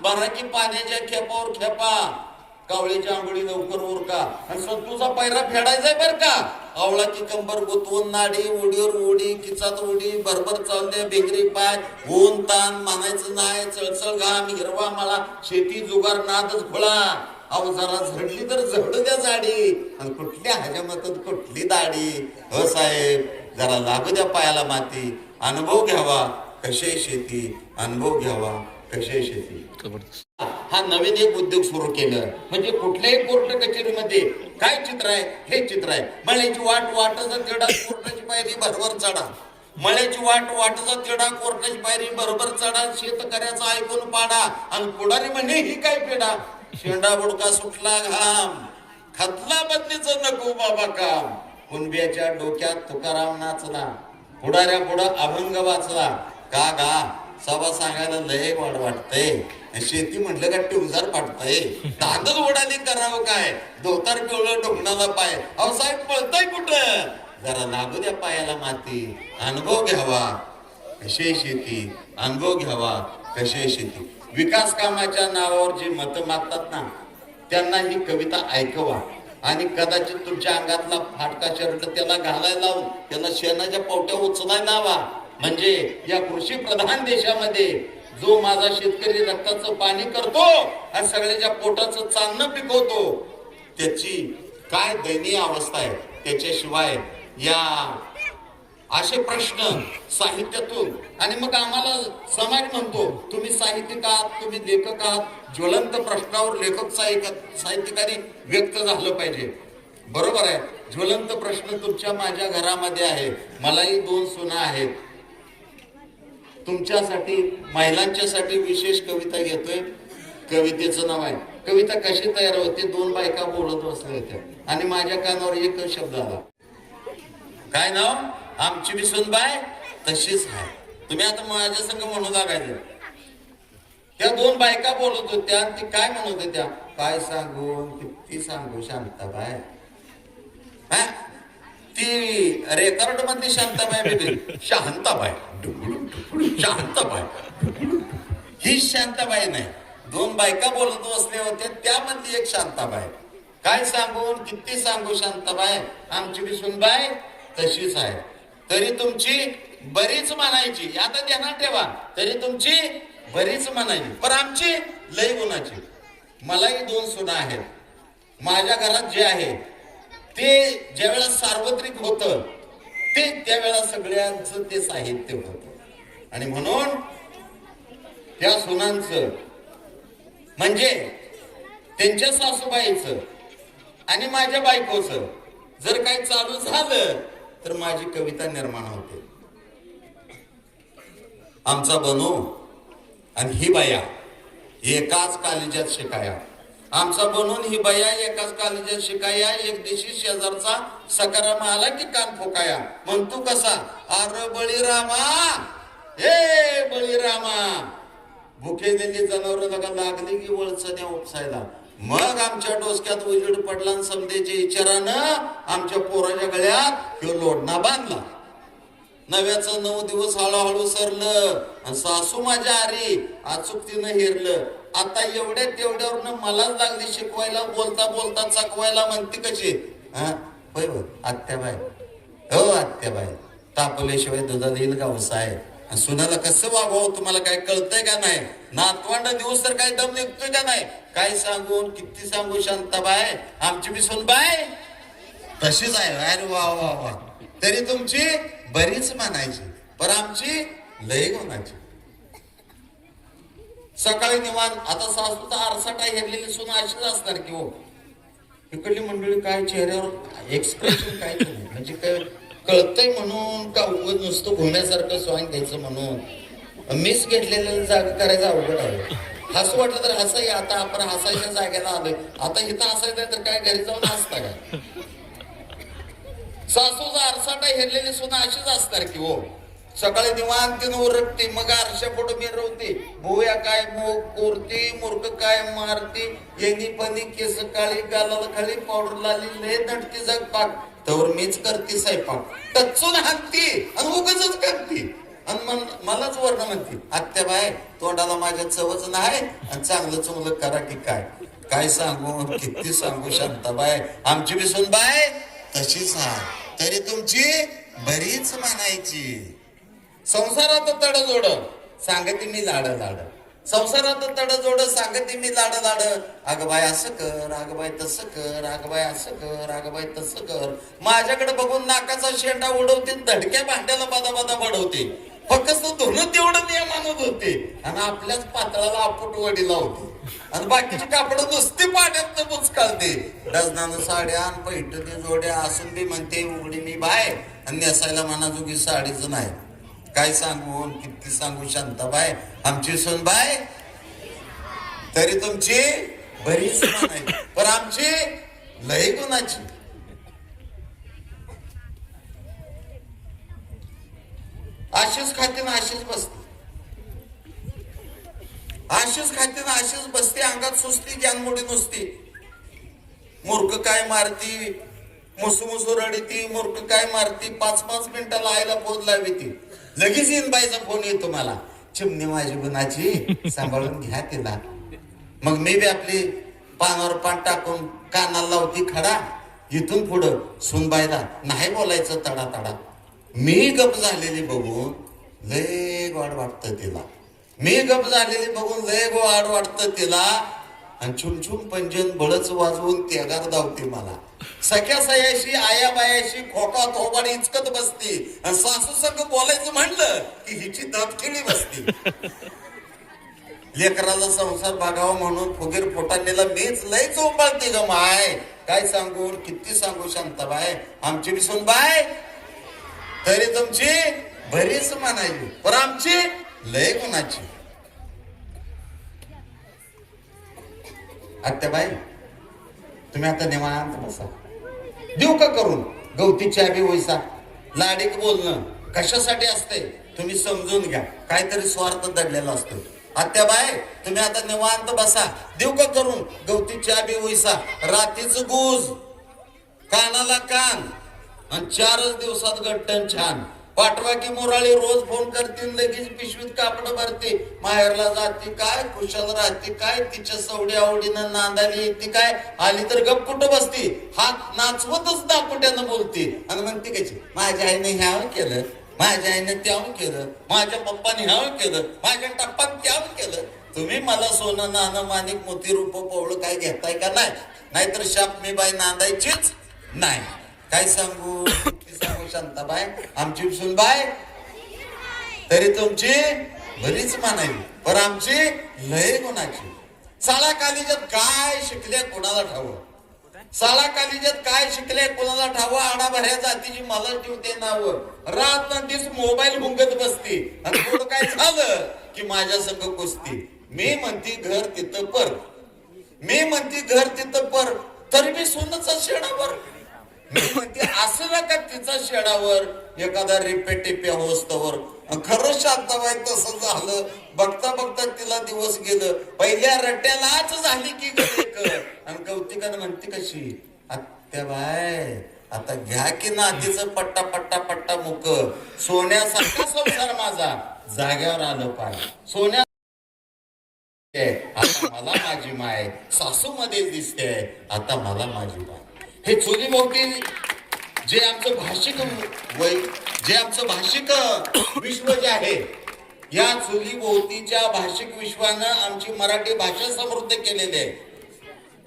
बरा की पाण्याच्या खेपावर खेपा. कावळीच्या आंघोळी लवकर उरका, आणि संतूचा पायरा फेडायचाय बर का. आवळा की कंबर गुतवून नाडी, उडीवर उडी किचात उडी, भरभर चालते बेगरी पाय. ऊन ताण मानायचं नाही, चळचळ घाम हिरवा मला. शेती जुगार नादच खुळा. अहो जरा झडली तर झडू द्या जाडी, आणि कुठल्या हजामतात कुठली दाढी. हो साहेब, जरा लागू द्या पायाला माती. अनुभव घ्यावा कशी शेती, अनुभव घ्यावा कशी शेती. हा नवीन एक उद्योग सुरू केलं म्हणजे कुठल्याही कोर्ट कचेरीमध्ये काय चित्र आहे, हे चित्र आहे. मळ्याची वाट वाटचा तेवढा कोर्टाची पायरी बरोबर चढा. मळ्याची वाट वाटचा तेवढा कोर्टाची पायरी बरोबर चढा. शेतकऱ्याचं ऐकून पाडा, आणि पुढारी म्हणे ही काय पेडा. शेंडा बुडका सुटला घाम, खतला बदलीचं नको बाबा काम. कुणब्याच्या डोक्यात तुकाराम नाचला, पुढाऱ्या पुढं अभंग वाचला. का गा सभा सांगायला लय वाढ वाटतंय. शेती म्हटलं का टिवजार पाडतंय. दादच ओढाली करावं काय, धोतार पिवळं ढोकणाला पाय. अहो साहेब पळतय कुठं, जरा लागू द्या पायाला माती. अनुभव घ्यावा कशी शेती, अनुभव घ्यावा कशी शेती. विकास कामाच्या नावावर जी मतं मागतात ना, त्यांना ही कविता ऐकवा. आणि कदाचित तुमच्या अंगातला फाटका शर्ट त्याला घालायला लावून त्याला शेणाच्या पावट्या उचलायला लावा. म्हणजे या कृषी प्रधान देशामध्ये जो माझा शेतकरी रक्ताचं पाणी करतो आणि सगळ्याच्या पोटाचं चांगलं पिकवतो, त्याची काय दयनीय अवस्था आहे. त्याच्याशिवाय या असे प्रश्न साहित्यातून, आणि मग आम्हाला समाज म्हणतो तुम्ही साहित्यिक आहात, तुम्ही लेखक आहात. ज्वलंत प्रश्नावर लेखक साहित्यिकांनी व्यक्त झालं पाहिजे. बरोबर आहे, ज्वलंत प्रश्न तुमच्या माझ्या घरामध्ये आहे. मलाही 2 सुना आहेत. तुमच्यासाठी महिलांच्यासाठी विशेष कविता घेतोय. कवितेचं नाव आहे, कविता कशी तयार होते. 2 बायका बोलत बसल्या होत्या आणि माझ्या कानावर एकच शब्द आला. काय नाव, आमची बी सुनबाय तशीच आहे. तुम्ही आता माझ्या संग म्हणू लागायचं. त्या 2 बायका बोलत होत्या, ती काय म्हणत होत्या, काय सांगू किती सांगू शांताबाई. ती रेकॉर्ड मध्ये शांताबाई वेगळी, शांताबाई शांताबाई ही शांताबाई नाही. 2 बायका बोलत बसल्या होत्या, त्यामधली एक शांताबाई. काय सांगून किती सांगू शांताबाई, आमची बी सुनबाई तशीच आहे. तरी तुमची बरीच म्हणायची, आता ध्यानात ठेवा, तरी तुमची बरीच म्हणायची, पण आमची लय गुणाची. मलाही 2 सुना आहेत. माझ्या घरात जे आहे ते ज्यावेळेला सार्वत्रिक होतं ते त्यावेळेला सगळ्यांचं ते साहित्य होतं. आणि म्हणून त्या सुनांचं म्हणजे त्यांच्या सासूबाईचं आणि माझ्या बायकोचं जर काही चालू झालं तर माझी कविता निर्माण होते. आमचा बनू आणि ही बाया एकाच कॉलेजात शिकाया. आमचा बनून ही बाया एकाच कॉलेजात शिकाया. एक दिवशी शेजारचा सकाराम आला की कान फुकाया. म्हणतो कसा, अरे बळीरामा, हे बळीरामा. भुकेलेली जनावर लागली की वळसण्या उपसायला. मग आमच्या डोसक्यात उजेड पडला आणि समजेच्या विचारानं आमच्या पोराच्या गळ्यात ह्यो लोढणा बांधला. नव्याचं 9 दिवस हळूहळू सरलं आणि सासू माझ्या आरी अचूकतीनं हेरलं. आता एवढ्या तेवढ्यावरनं मलाच लागली शिकवायला. बोलता बोलता चकवायला. म्हणते कशी, हा होय हो आत्याबाई, हो आत्याबाई, तापल्याशिवाय दुधाला येईल का उसाय. सुनाला कसं वागावं तुम्हाला काय कळतंय का नाही? नातवंड दिवस तर काय दम निघतोय का नाही? काय सांगू किती सांगू शांताबाई, आमची बी सुनबाई तशीच आहे. अरे वा वा वा. तरी तुमची बरीच म्हणायची, पण आमची लय गुणाची. सकाळी निवांत. आता सासूचा आरसाटा हेरलेली सुना अशीच असणार की हो. इकडली मंडळी काय चेहऱ्यावर एक्सप्रेशन काय म्हणजे काय कळतंय म्हणून का उगत नुसतं घुम्यासारखं स्वांग घ्यायचं म्हणून मिस घेतलेलं जागा करायचं अवघड आहे. हसू वाटलं तर हसाय. आता आपण हसायच्या जागेला आलोय. आता इथं हसायचं तर काय घरी जाऊन हसता काय? सासूचा आरसाटा हेरलेली सुना अशीच असणार की हो. सकाळी निवांतीनं उरकते, मग आरशा पुढे मिरवते. भोया काय मोग कोरती, मूर्ख काय मारती, येणी पणी केस काळी, गालाला खाली पावडर लाली, लय नटती जग पाक, तर मीच करते स्वयंपाक. टचून हाणती आणि उगाचच करते आणि मलाच वर्ण म्हणते, आत्याबाई तोंडाला माझ्या चवच नाही आणि चांगलं चुंगलं करा की काय. काय सांगू किती सांगू शांताबाई, आमची बी सुनबाई तशीच हा. तरी तुमची बरीच म्हणायची. संसारात तडजोड सांगते मी लाड लाड, संसारात तडजोड सांगते मी लाड लाड. अगं बाय असं कर, अगं बाय तसं कर, अगं बाय असं कर, अगं बाय तसं कर. माझ्याकडे बघून नाकाचा शेंडा उडवते, धडक्या भांड्याला बादा बादा बडवते. फक्त धुणं तेवढं नियमानच होते आणि आपल्याच पातळाला आपट वडी लावते आणि बाकीची कापड नुसती पाण्यात बुचकालते. डझनानं साड्या पैठणी जोड्या असून बी म्हणते उघडी मी बाय आणि नेसायला मनाजोगी साडीच नाही. काय सांगू किती सांगू शांताबाई, आमची सुनबाई तरी तुमची बरीच म्हणायची, पण आमची लय गुणाची. अशीच खाते ना अशीच बसते, अशीच खाते ना अशीच बसते. अंगात सुस्ती जानमोडी नुसती. मूर्ख काय मारती, मुसमुसू रडती, मूर्ख काय मारती. 5-5 मिनिटाला आईला फोन लावी ती, लगेच येईन बाईचा फोन येतो मला, चिमणी माझी गुणाची सांभाळून घ्या तिला. मग मी बी आपली पानावर पान टाकून कानाला लावती खडा. इथून पुढं सुनबाईला नाही बोलायचं तडा तडा. मी गप झालेली बघून लय गोड वाटतं तिला, मी गप झालेली बघून लय गोड वाटतं तिला. आणि छुमछुम पंजन बळच वाजवून त्यागार धावते मला. सख्या सयाशी आया बायाशी खोका थोबाड इचकत बसती आणि सासू संग बोलायचं म्हणलं की हिची दबखिळी बसती. लेकराला संसार बघावा म्हणून फुगीर फोटांनीला मीच लय चोंबाळते ग माय. काय सांगू किती सांगू शांताबाई, आमची बी सुनबाई तरी तुमची बरीच म्हणायची, पण आमची लय गुणाची. आत्याबाई तुम्ही आता निवांत बसा. देऊ का करून गवती चहा वैसा. लाडीक बोलणं कशासाठी असते तुम्ही समजून घ्या, काहीतरी स्वार्थ दडलेला असतो. आत्याबाई तुम्ही आता निवांत बसा. देऊ का करून गवती चहा वैसा. रात्रीच गुज कानाला कान आणि 4च दिवसात गट्टन छान. पाठवा की मोराळी रोज फोन करतील, लगेच पिशवीत कापड भरते. माहेरला जाते काय, कुशाल राहते काय, तिच्या सवडी आवडीनं नांदाली येते काय, आली तर गप कुठं बसती, हात नाचवतच दापुट्यानं बोलते आणि म्हणते कशी माझ्या आईने ह्याव केलं, माझ्या आईने त्याव केलं, माझ्या पप्पाने ह्याव केलं, माझ्या टप्पाने त्याव केलं. तुम्ही मला सोनं नाणं माणिक मोती रूप पवळं काय घेताय का नाही? नाहीतर शाप मी बाई नांदायचीच नाही. काय सांगू सांगू शांताबाई, आमची सुनबाई तरी तुमची बरीच म्हणायची, पण आमची लय गुणाची. साळा कालिजात काय शिकले कोणाला ठाव, साळा कालिजात काय शिकले कोणाला ठाव. आडाभऱ्या जातीची मला ठेवते नाव. रात दिस मोबाईल गुंगत बसते आणि थोडं काय झालं की माझ्या संग कुस्ती. मी म्हणती घर तिथं पर, मी म्हणती घर तिथं पर, तरी मी सोनचा शेणावर. मी म्हणते असं नका तिचा शेणावर एखादा रिपेटिप्या होस्तवर. खरंच शांताबाई तसं झालं. बघता बघता तिला दिवस गेलं. पहिल्या रट्यालाच झाली की आणि कौतिकानं म्हणते कशी आत्याबाई आता घ्या की नातीचं पट्टा पट्टा पट्टा मुक. सोन्यासारखा संसार माझा जाग्यावर आलं पाय. सोन्या आता मला माझी माय सासू मध्ये दिसते, आता मला माझी माय. हे चोरी मोठी जे आमचं भाषिक वय जे आमचं भाषिक विश्व जे आहे, या चुलीभोवतीच्या भाषिक विश्वानं आमची मराठी भाषा समृद्ध केलेली आहे.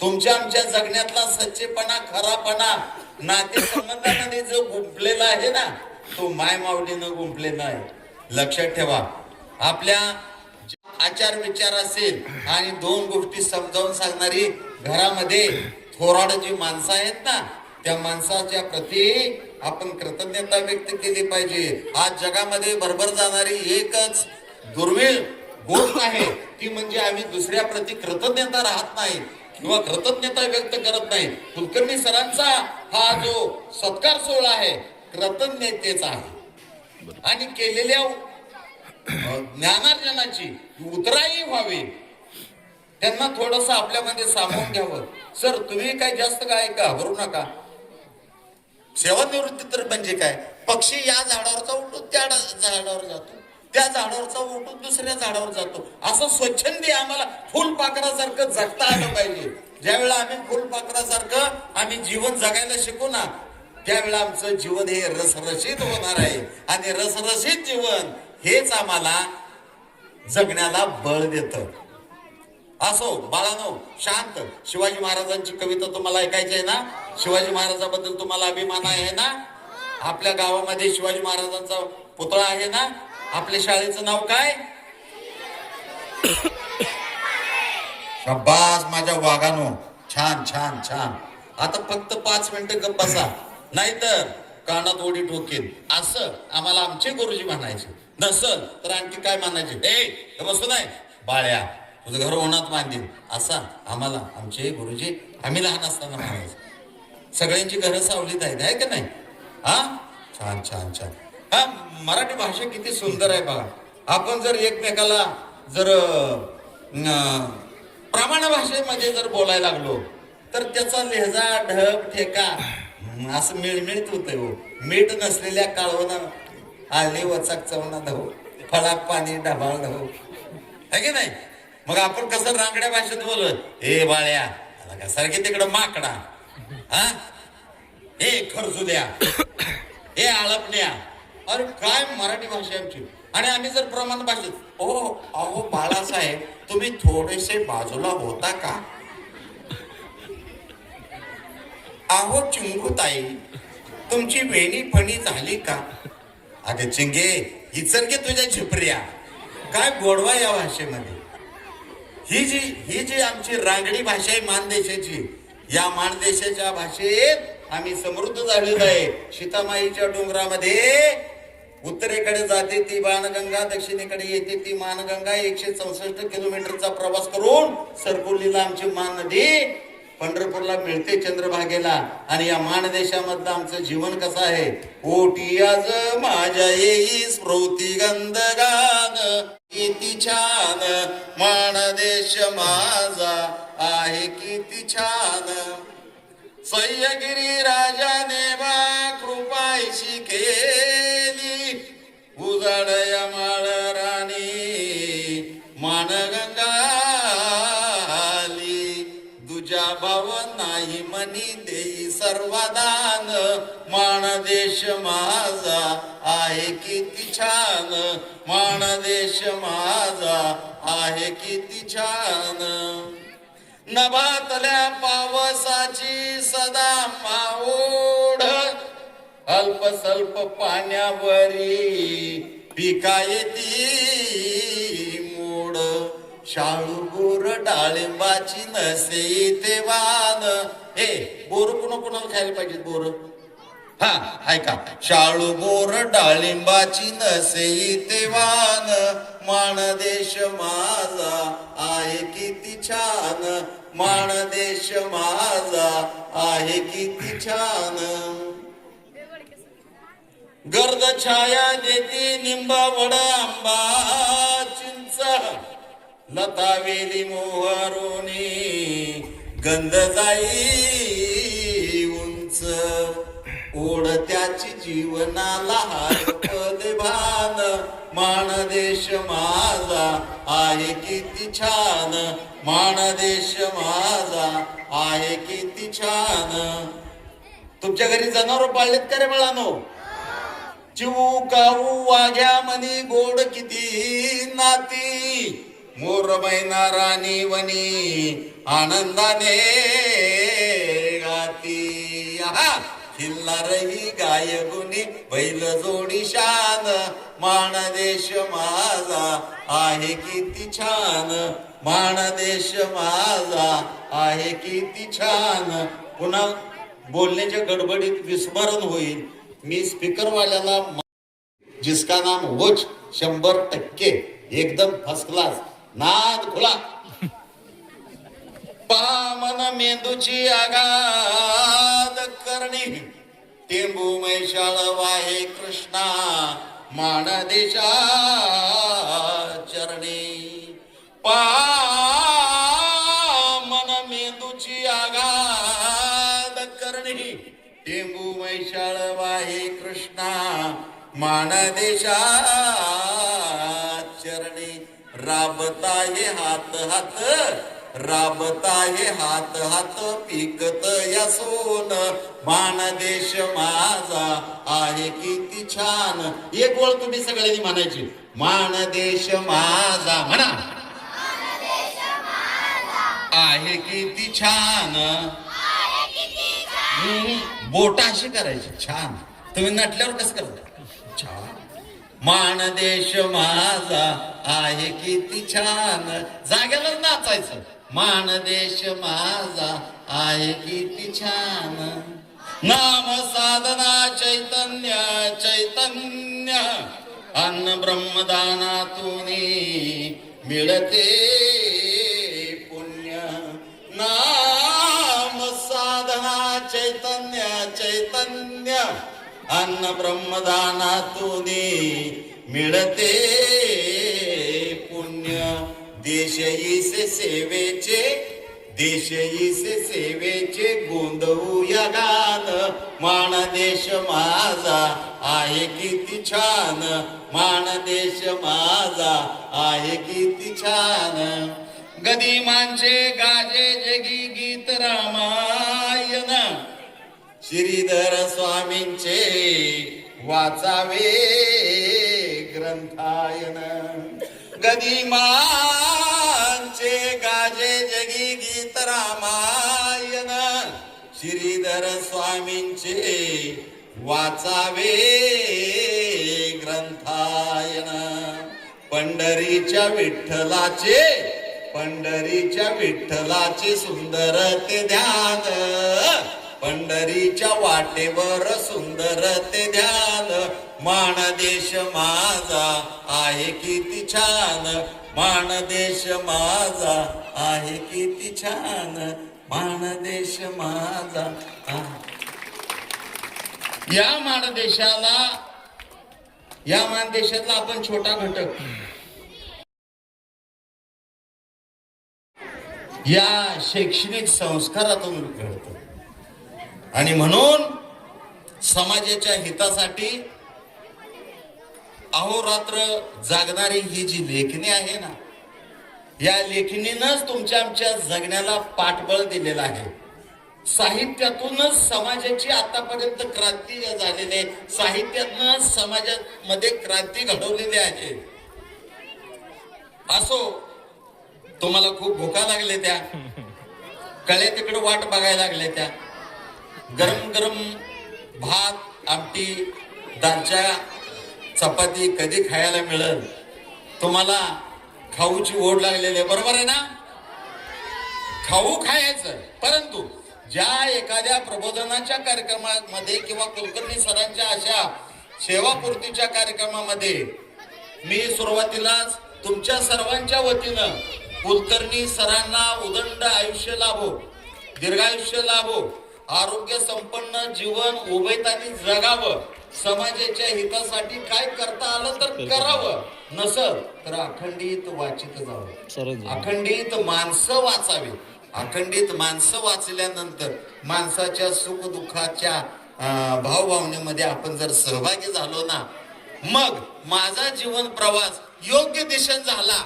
तुमच्या आमच्या जगण्यातला सच्चेपणा, खरापणा, नातेसंबंधामध्ये जो गुंफलेला आहे ना, तो माय माऊलीनं गुंफलेला आहे. लक्षात ठेवा, आपल्या आचार विचार असेल आणि दोन गोष्टी समजावून सांगणारी घरामध्ये थोराड जी माणसं आहेत ना, त्या माणसाच्या प्रती आपण कृतज्ञता व्यक्त केली पाहिजे. आज जगामध्ये भरभर जाणारी एकच दुर्मिळ गोष्ट आहे, ती म्हणजे आम्ही दुसऱ्या प्रती कृतज्ञता राहत नाही किंवा कृतज्ञता व्यक्त करत नाही. कुलकर्णी सरांचा हा जो सत्कार सोहळा आहे कृतज्ञतेचा आहे आणि केलेल्या ज्ञानार्जनाची उतराई व्हावी, त्यांना थोडस आपल्यामध्ये सामावून घ्यावं. सर तुम्ही काय जास्त काय घाबरू नका. सेवानिवृत्ती तर म्हणजे काय, पक्षी या झाडावरचा उठून त्या झाडावर जातो, त्या झाडावरचा उठून दुसऱ्या झाडावर जातो. असं स्वच्छंदी आम्हाला फुलपाखरासारखं जगता आलं पाहिजे. ज्यावेळेला आम्ही फुलपाखरासारखं आम्ही जीवन जगायला शिकू ना, त्यावेळेला आमचं जीवन हे रसरशीत होणार आहे आणि रसरशीत जीवन हेच आम्हाला जगण्याला बळ देतं. असो बाळांनो, शांत. शिवाजी महाराजांची कविता तुम्हाला ऐकायची आहे ना? शिवाजी महाराजांबद्दल तुम्हाला अभिमान आहे ना? आपल्या गावामध्ये शिवाजी महाराजांचा पुतळा आहे ना? आपल्या शाळेचं नाव काय? शाबास माझ्या वाघानो, छान छान छान. आता फक्त 5 मिनिटं गप्प बसा, नाहीतर कानात ओढी ठोकेल. असं आम्हाला आमचे गुरुजी म्हणायचे. नसल तर आणखी काय म्हणायचे? ए बसू नाही बाळ्या, तुझं घर उन्हात बांधील. असा आम्हाला आमचे गुरुजी आम्ही लहान असताना म्हणायचे. सगळ्यांची घरं सावलीत आहेत, आहे का नाही? हा, छान छान छान. हा, मराठी भाषा किती सुंदर आहे बघा. आपण जर एकमेकाला जर प्रमाण भाषेमध्ये जर बोलायला लागलो तर त्याचा लहेजा, ढब, ठेका असं मिळमिळत होतंय. हो, मीठ नसलेल्या काळवना आले वचाक चवना धाव, फळाक पाणी ढबाळ धाव, है की नाही? मग आपण कसं रांगड्या भाषेत बोलत, ए बाळ्या सारखे तिकडं माकडा, हा हे खरजुल्या, हे आळपण्या. अरे काय मराठी भाषा आमची. आणि आम्ही जर प्रमाण भाषेत, ओ अहो बाळासाहेब तुम्ही थोडेसे बाजूला होता का? अहो चिंगूताई तुमची वेणी फणी झाली का? अगं चिंगे इचर घे तुझ्या झिपऱ्या. काय गोडवा या भाषेमध्ये. ही जी आमची रांगडी भाषा आहे मानदेशाची, या मानदेशाच्या भाषेत आम्ही समृद्ध झालेलो आहे. सीतामाईच्या डोंगरामध्ये उत्तरेकडे जाते ती बाणगंगा, दक्षिणेकडे येते ती मानगंगा. 164 किलोमीटरचा प्रवास करून सरकुर्लीला आमची मान नदी पंढरपूरला मिळते, चंद्रभागेला. आणि या मानदेशामधलं आमचं जीवन कसं आहे? ओटी आज माझ्या येई स्मृती गंधगान, किती छान मानदेश माझा आहे किती छान. सह्यागिरी राजाने बा कृपाईशी केली, उजाडया माळ राणी मानगंगा आली. तुझ्या भाव नाही मनी देई सर्वदान, मानदेश माझा आहे किती छान, मानदेश माझा आहे किती छान. नभातल्या पावसाची सदा माओढ, अल्प सल्प पाण्यावरी पिका येती मोड. शाळू बोर डाळिंबाची नसे इथे वान. हे बोर कुणाला खायला पाहिजे? बोर हा ऐका. शाळू बोर डाळिंबाची नसे इथे वान, मानदेश माझा आहे किती छान, मानदेश माझा आहे किती छान. गर्द छाया देती निंबा वड आंबा चिंच, लता वेली मोहरोनी गंध जाई उंच. ओढ त्याची जीवनाला पद भान, मानदेश माझा आहे किती छान, मानदेश माझा आहे किती छान. तुमच्या घरी जनावर पाळलेत का रे बाळांनो? चिवू काऊ वाघ्या मनी गोड किती नाती मोर मैना राणी वनी आनंदाने गाती आहा खिल्लारही गाय गुणी बैल जोडी शान माणदेश माझा आहे किती छान माणदेश माझा आहे किती छान. पुन्हा बोलण्याच्या गडबडीत विस्मरण होईल. मी स्पीकरवाल्याला जिसका नाम वोच 100% एकदम फर्स्ट क्लास नाद खुला पामन मेंदूची आगाद करणी टेंबू मैशाळ वाहे कृष्णा माणदेशा चरणी पामन मेंदूची आगाद करणी टेंबू मैशाळ वाहे कृष्णा माणदेशा चरणी राबता हे हात हात राबता हे हात हात पिकत या सोन माणदेश माझा आहे किती छान. एक ओळ तुम्ही सगळ्यांनी म्हणायची माणदेश माझा म्हणा आहे किती छान. बोटा अशी करायची छान. तुम्ही नटल्यावर कसं करता छान. माणदेश माझा आहे किती छान. जाग्याला नाचायचं माणदेश माझा आहे किती छान. नाम साधना चैतन्य चैतन्य अन्न ब्रह्मदानातून मिळते पुण्य. नाम साधना चैतन्य चैतन्य अन्न ब्रह्मदानातून मिळते पुण्य. देशईसे सेवेचे देशईसे सेवेचे गोंधळूया गान माणदेश माझा आहे किती छान. माणदेश माझा आहे किती छान. गदिमांचे गाजे जगी गीत रामायण श्रीधर स्वामींचे वाचावे ग्रंथायन. गदिमांचे गाजे जगी गीत रामायण श्रीधर स्वामींचे वाचावे ग्रंथायन. पंढरीच्या विठ्ठलाचे सुंदर ते ध्यान पंढरीच्या वाटेवर सुंदर ते ध्यान. माणदेश माझा आहे किती छान. माणदेश माझा आहे किती छान. माणदेश माझा. या माणदेशातला आपण छोटा घटक या शैक्षणिक संस्कारातून घडतो. आणि म्हणून समाजाच्या हितासाठी अहोरात्र जागणारी ही जी लेखणी आहे ना, या लेखणीनंच तुमच्या आमच्या जगण्याला पाठबळ दिलेलं आहे. साहित्यातूनच समाजाची आतापर्यंत क्रांती झालेली आहे. साहित्यातूनच समाजामध्ये क्रांती घडवलेली आहे. असो, तुम्हाला खूप भुका लागले त्या कळे तिकडे वाट बघायला लागले त्या गरम गरम भात आमटी दालच्या चपाती कधी खायला मिळेल. तुम्हाला खाऊची ओढ लागलेली आहे, बरोबर आहे ना. खाऊ खायचं, परंतु ज्या एखाद्या प्रबोधनाच्या कार्यक्रमामध्ये किंवा कुलकर्णी सरांच्या अशा सेवापूर्तीच्या कार्यक्रमामध्ये मी सुरुवातीलाच तुमच्या सर्वांच्या वतीनं कुलकर्णी सरांना उदंड आयुष्य लाभो, दीर्घायुष्य लाभो, आरोग्य संपन्न जीवन उभयतानी जगावं, समाजाच्या हितासाठी काय करता आलं तर करावं, नसल तर अखंडित वाचित जावं. अखंडित माणसं वाचावी. अखंडित माणसं वाचल्यानंतर माणसाच्या सुख दुःखाच्या भावभावनेमध्ये आपण जर सहभागी झालो ना, मग माझा जीवन प्रवास योग्य दिशेने झाला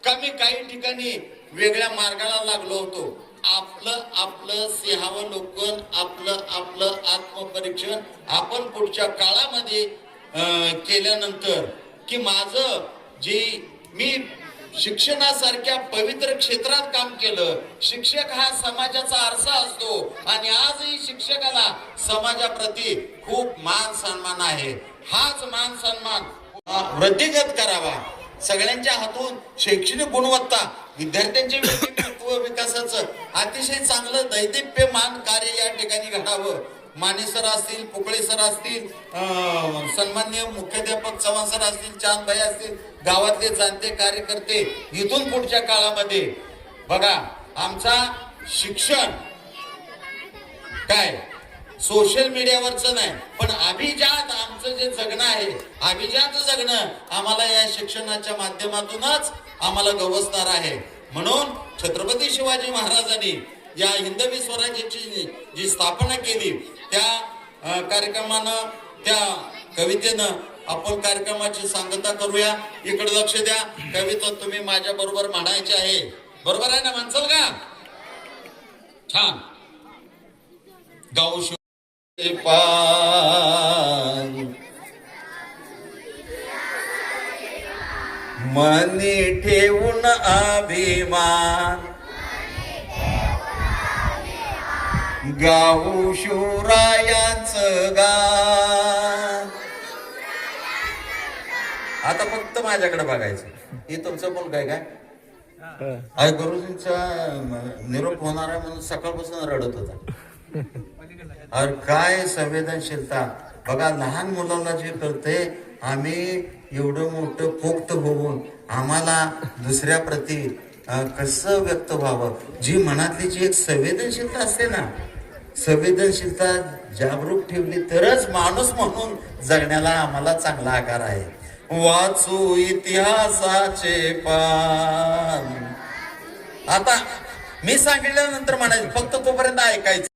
का. मी काही ठिकाणी वेगळ्या मार्गाला लागलो होतो. आपलं सिंहावलोकन, आपलं आत्मपरीक्षण आपण पुढच्या काळामध्ये केल्यानंतर की माझं जे मी शिक्षणासारख्या पवित्र क्षेत्रात काम केलं. शिक्षक हा समाजाचा आरसा असतो आणि आजही शिक्षकाला समाजाप्रती खूप मान सन्मान आहे. हाच मान सन्मान वृद्धिंगत करावा. सगळ्यांच्या हातून शैक्षणिक गुणवत्ता, विद्यार्थ्यांचे व्यक्तित्व विकासाचं अतिशय चांगलं दैदिप्यमान कार्य या ठिकाणी घडावं. माने सर असतील, पोकळे सर असतील, सन्मान्य मुख्याध्यापक चव्हाण सर असतील, चांदभाई असतील, गावातले जाणते कार्यकर्ते, इथून पुढच्या काळामध्ये बघा आमचा शिक्षण काय सोशल मीडियावरचं नाही, पण अभिजात आमचं जे जगणं आहे, अभिजात जगणं आम्हाला या शिक्षणाच्या माध्यमातूनच आम्हाला गवसणार आहे. म्हणून छत्रपती शिवाजी महाराजांनी या हिंदवी स्वराज्याची जी स्थापना केली त्या कार्यक्रमानं, त्या कवितेनं आपण कार्यक्रमाची सांगता करूया. इकडे लक्ष द्या. कविता तुम्ही माझ्या बरोबर म्हणायची आहे. बरोबर आहे ना? म्हणसाल का? छान. गाऊ मनी ठेवून अभिमान गाऊ शिवरायांचं गान. आता फक्त माझ्याकडे बघायचं. हे तुमचं मुलगा आहे काय? आई गुरुजींचा निरोप होणार आहे म्हणून सकाळपासून रडत होता. अरे काय संवेदनशीलता बघा. लहान मुलाला जे करते, आम्ही एवढं मोठं पोक्त होऊन आम्हाला दुसऱ्या प्रती कसं व्यक्त व्हावं. जी मनातली जी एक संवेदनशीलता असते ना, संवेदनशीलता जागरूक ठेवली तरच माणूस म्हणून जगण्याला आम्हाला चांगला आकार आहे. वाचू इतिहासाचे पान. आता मी सांगितल्यानंतर म्हणायचं, फक्त तोपर्यंत ऐकायचं.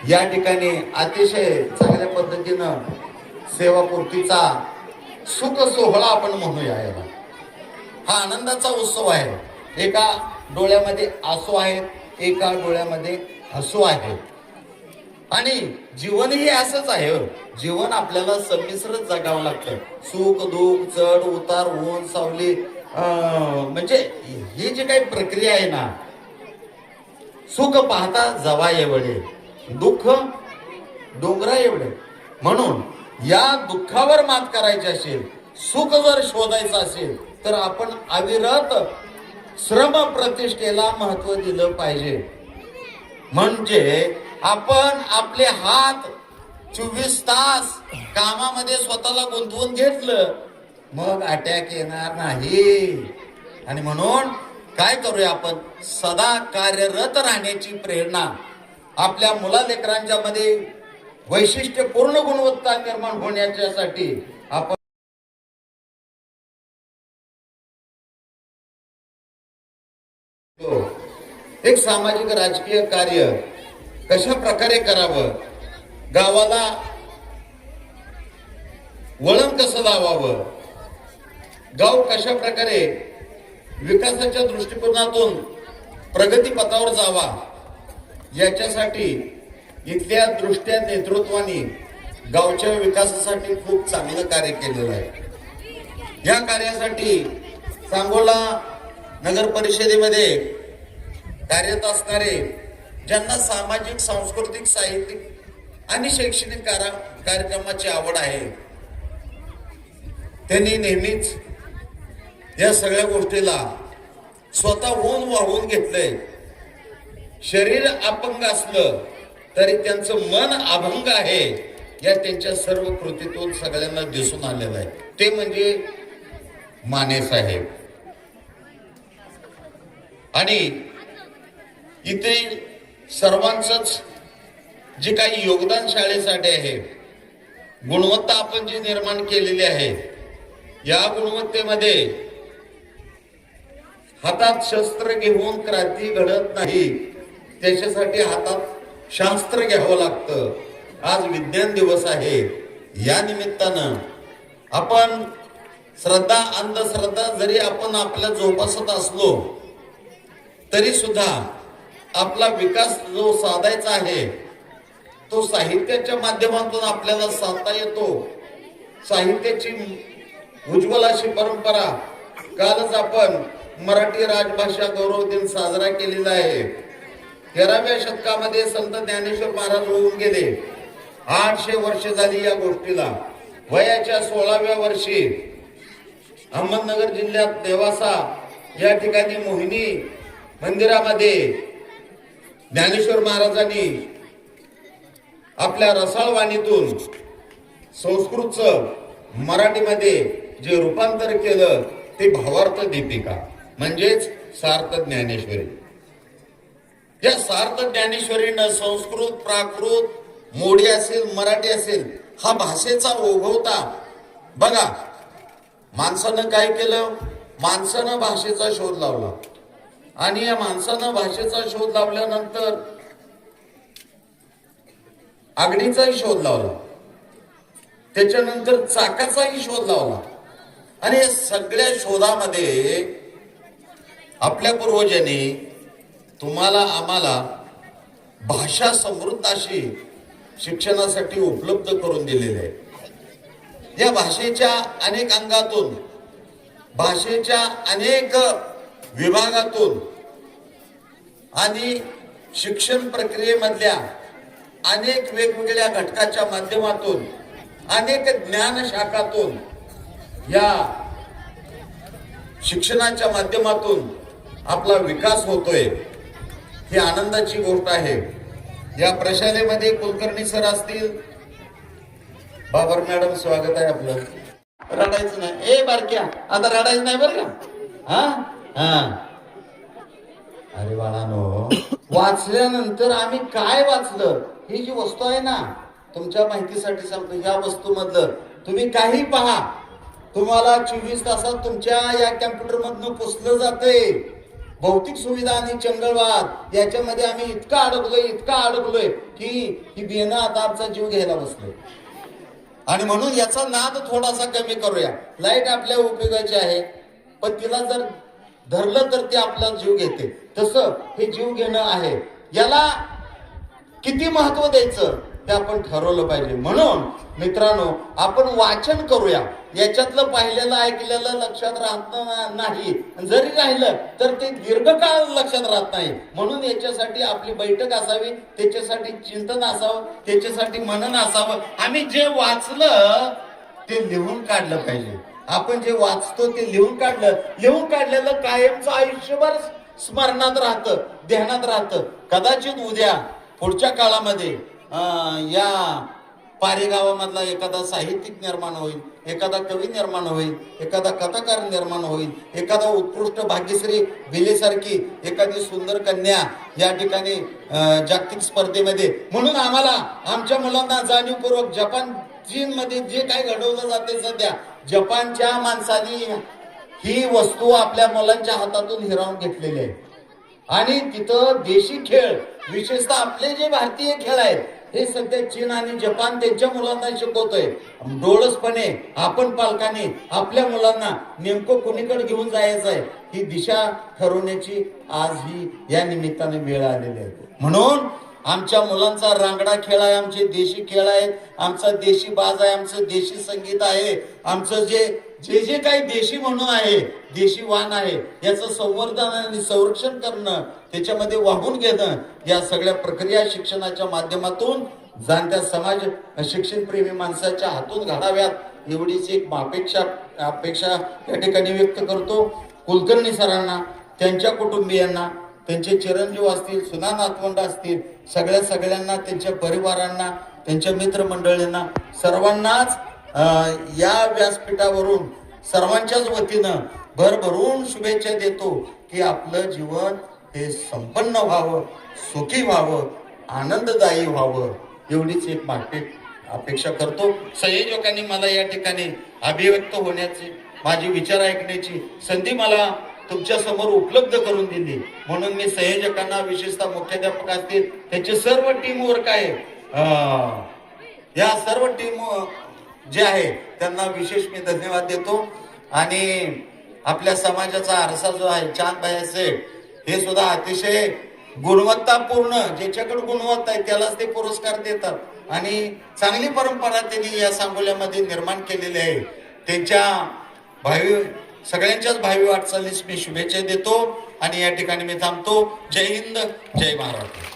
या ठिकाणी अतिशय चांगल्या पद्धतीनं सेवापूर्तीचा सुख सोहळा आपण म्हणूया याला. हा आनंदाचा उत्सव आहे. एका डोळ्यामध्ये आसू आहेत, एका डोळ्यामध्ये हसू आहे. आणि जीवनही असंच आहे. जीवन आपल्याला संमिश्रच जगावं लागतं. सुख दुःख, चढ उतार, ऊन सावली, म्हणजे ही जी काही प्रक्रिया आहे ना, सुख पाहता जवा एवढे, दुःख डोंगरा एवढे. म्हणून या दुःखावर मात करायची असेल, सुख जर शोधायचं असेल तर आपण अविरत श्रम प्रतिष्ठेला महत्व दिलं पाहिजे. म्हणजे आपण आपले हात 24 तास कामामध्ये स्वतःला गुंतवून घेतलं, मग अटॅक येणार नाही. आणि म्हणून काय करूया आपण, सदा कार्यरत राहण्याची प्रेरणा आपल्या मुलालेकरांच्या मध्ये वैशिष्ट्यपूर्ण गुणवत्ता निर्माण होण्यासाठी आपण एक सामाजिक राजकीय कार्य कशा प्रकारे करावं, गावाला वळण कसं लावावं, गाव कशा प्रकारे विकासाच्या दृष्टिकोनातून प्रगतीपथावर जावा, याच्यासाठी इथल्या दृष्ट्या नेतृत्वाने गावच्या विकासासाठी खूप चांगलं कार्य केलेलं आहे. या कार्यासाठी सांगोला नगर परिषदेमध्ये कार्यरत असणारे, ज्यांना सामाजिक, सांस्कृतिक, साहित्यिक आणि शैक्षणिक कार्यक्रमाची आवड आहे, त्यांनी नेहमीच या सगळ्या गोष्टीला स्वतःहून वाहून घेतलंय. शरीर अपंग असलं तरी त्यांचं मन अभंग आहे, या त्यांच्या सर्व कृतीतून सगळ्यांना दिसून आलेलं आहे. ते म्हणजे माने साहेब. आणि इथे सर्वांचंच जे काही योगदान शाळेसाठी आहे, गुणवत्ता आपण जी निर्माण केलेली आहे, या गुणवत्तेमध्ये हातात शस्त्र घेऊन क्रांती घडत नाही, त्याच्यासाठी हातात शास्त्र घ्यावं लागतं. आज विज्ञान दिवस आहे. या निमित्तानं आपण श्रद्धा अंधश्रद्धा जरी आपण आपल्या जोपासत असलो तरी सुद्धा आपला विकास जो साधायचा आहे तो साहित्याच्या माध्यमातून आपल्याला साधता येतो. साहित्याची उज्ज्वल अशी परंपरा. कालच आपण मराठी राजभाषा गौरव दिन साजरा केलेला आहे. 13व्या शतकामध्ये संत ज्ञानेश्वर महाराज होऊन गेले. 800 वर्ष झाली या गोष्टीला. वयाच्या 16व्या वर्षी अहमदनगर जिल्ह्यात देवासा या ठिकाणी मोहिनी मंदिरामध्ये ज्ञानेश्वर महाराजांनी आपल्या रसाळवाणीतून संस्कृतचं मराठीमध्ये जे रूपांतर केलं ते भावार्थ दीपिका म्हणजेच सार्थ ज्ञानेश्वरी. या सार्थ ज्ञानेश्वरीनं संस्कृत, प्राकृत, मोडी असेल, मराठी असेल, हा भाषेचा ओघवता. बघा, माणसानं काय केलं? माणसानं भाषेचा शोध लावला आणि या माणसानं भाषेचा शोध लावल्यानंतर आगडीचाही शोध लावला, त्याच्यानंतर चाकाचाही शोध लावला. आणि या सगळ्या शोधामध्ये आपल्या पूर्वजांनी तुम्हाला आम्हाला भाषा समृद्ध अशी शिक्षणासाठी उपलब्ध करून दिलेली आहे. या भाषेच्या अनेक अंगातून, भाषेच्या अनेक विभागातून आणि शिक्षण प्रक्रियेमधल्या अनेक वेगवेगळ्या घटकाच्या माध्यमातून, अनेक ज्ञान शाखातून, या शिक्षणाच्या माध्यमातून आपला विकास होतोय. ही आनंदाची गोष्ट आहे. या प्रशालेमध्ये कुलकर्णी सर असतील. बाबर मॅडम, स्वागत आहे आपलं. रडायचं नाही ए बारक्या, आता रडायचं नाही बरं का. हा, अरे बाळानो, वाचल्यानंतर आम्ही काय वाचलं ही जी वस्तू आहे ना, तुमच्या माहितीसाठी सांगतो. या वस्तूमधलं तुम्ही काही पहा, तुम्हाला 24 तासात तुमच्या या कॅम्प्युटर मधनं पुसलं जातंय. भौतिक सुविधा आणि चंगळवाद याच्यामध्ये आम्ही इतका अडकलोय की ही बियाणं आता आमचा जीव घ्यायला बसलोय. आणि म्हणून याचा नाद थोडासा कमी करूया. लाईट आपल्या उपयोगाची आहे, पण तिला जर धरलं तर ते आपला जीव घेते. तसं हे जीव घेणं आहे. याला किती महत्व द्यायचं ते आपण ठरवलं पाहिजे. म्हणून मित्रांनो, आपण वाचन करूया. याच्यातलं पाहिलेलं ऐकलेलं लक्षात राहत नाही. जरी राहिलं तर ते दीर्घकाळ लक्षात राहत नाही. म्हणून याच्यासाठी आपली बैठक असावी, त्याच्यासाठी चिंतन असावं, त्याच्यासाठी मनन असावं. आम्ही जे वाचलं ते लिहून काढलं पाहिजे. आपण जे वाचतो ते लिहून काढलेलं कायमचं आयुष्यभर स्मरणात राहतं, ध्यानात राहतं. कदाचित उद्या पुढच्या काळामध्ये या पारी गावामधला एखादा साहित्यिक निर्माण होईल, एखादा कवी निर्माण होईल, एखादा कथाकार निर्माण होईल, एखादा उत्कृष्ट भाग्यश्री भिलेसारखी एखादी सुंदर कन्या या ठिकाणी जागतिक स्पर्धेमध्ये. म्हणून आम्हाला आमच्या मुलांना जाणीवपूर्वक जपान, चीन मध्ये जे काही घडवलं जाते सध्या, जपानच्या माणसांनी ही वस्तू आपल्या मुलांच्या हातातून हिरावून घेतलेली आहे. आणि तिथं देशी खेळ, विशेषतः आपले जे भारतीय खेळ आहेत, हे सध्या चीन आणि जपान त्यांच्या मुलांना शिकवतोय. डोळसपणे आपण पालकांनी आपल्या मुलांना नेमकं कोणीकडे घेऊन जायचं आहे ही दिशा ठरवण्याची आज ही या निमित्ताने वेळ आलेली आहे. म्हणून आमच्या मुलांचा रांगडा खेळ आहे, आमचे देशी खेळ आहेत, आमचा देशी बाज आहे, आमचं देशी संगीत आहे, आमचं जे काही देशी म्हणून आहे, देशी वाण आहे, याचं संवर्धन आणि संरक्षण करणं, त्याच्यामध्ये वाहून घेणं, या सगळ्या प्रक्रिया शिक्षणाच्या माध्यमातून जाणत्या समाज शिक्षणप्रेमी माणसाच्या हातून घडाव्यात एवढीच एक अपेक्षा या ठिकाणी व्यक्त करतो. कुलकर्णी सरांना, त्यांच्या कुटुंबियांना, त्यांचे चिरंजीव असतील, सुना नातवंड असतील, सगळ्यांना, त्यांच्या परिवारांना, त्यांच्या मित्रमंडळींना, सर्वांनाच या व्यासपीठावरून सर्वांच्याच वतीनं भरभरून शुभेच्छा देतो की आपलं जीवन हे संपन्न व्हावं, सुखी व्हावं, आनंददायी व्हावं, एवढीच एक अपेक्षा करतो. संयोजकांनी मला या ठिकाणी अभिव्यक्त होण्याची, माझे विचार ऐकण्याची संधी मला तुमच्या समोर उपलब्ध करून दिली. म्हणून मी संयोजकांना, विशेषतः मुख्याध्यापक असतील, त्याचे सर्व टीम वर्क आहे, या सर्व टीम जे आहे त्यांना विशेष मी धन्यवाद देतो. आणि आपल्या समाजाचा आरसा जो आहे चांद भाई सेठ, हे सुद्धा अतिशय गुणवत्तापूर्ण, ज्याच्याकडे गुणवत्ता आहे त्यालाच ते पुरस्कार देतात आणि चांगली परंपरा त्यांनी या सांगोल्यामध्ये निर्माण केलेली आहे. त्यांच्या भावी सगळ्यांच्याच भावी वाटचालीस मी शुभेच्छा देतो आणि या ठिकाणी मी थांबतो. जय हिंद, जय महाराष्ट्र.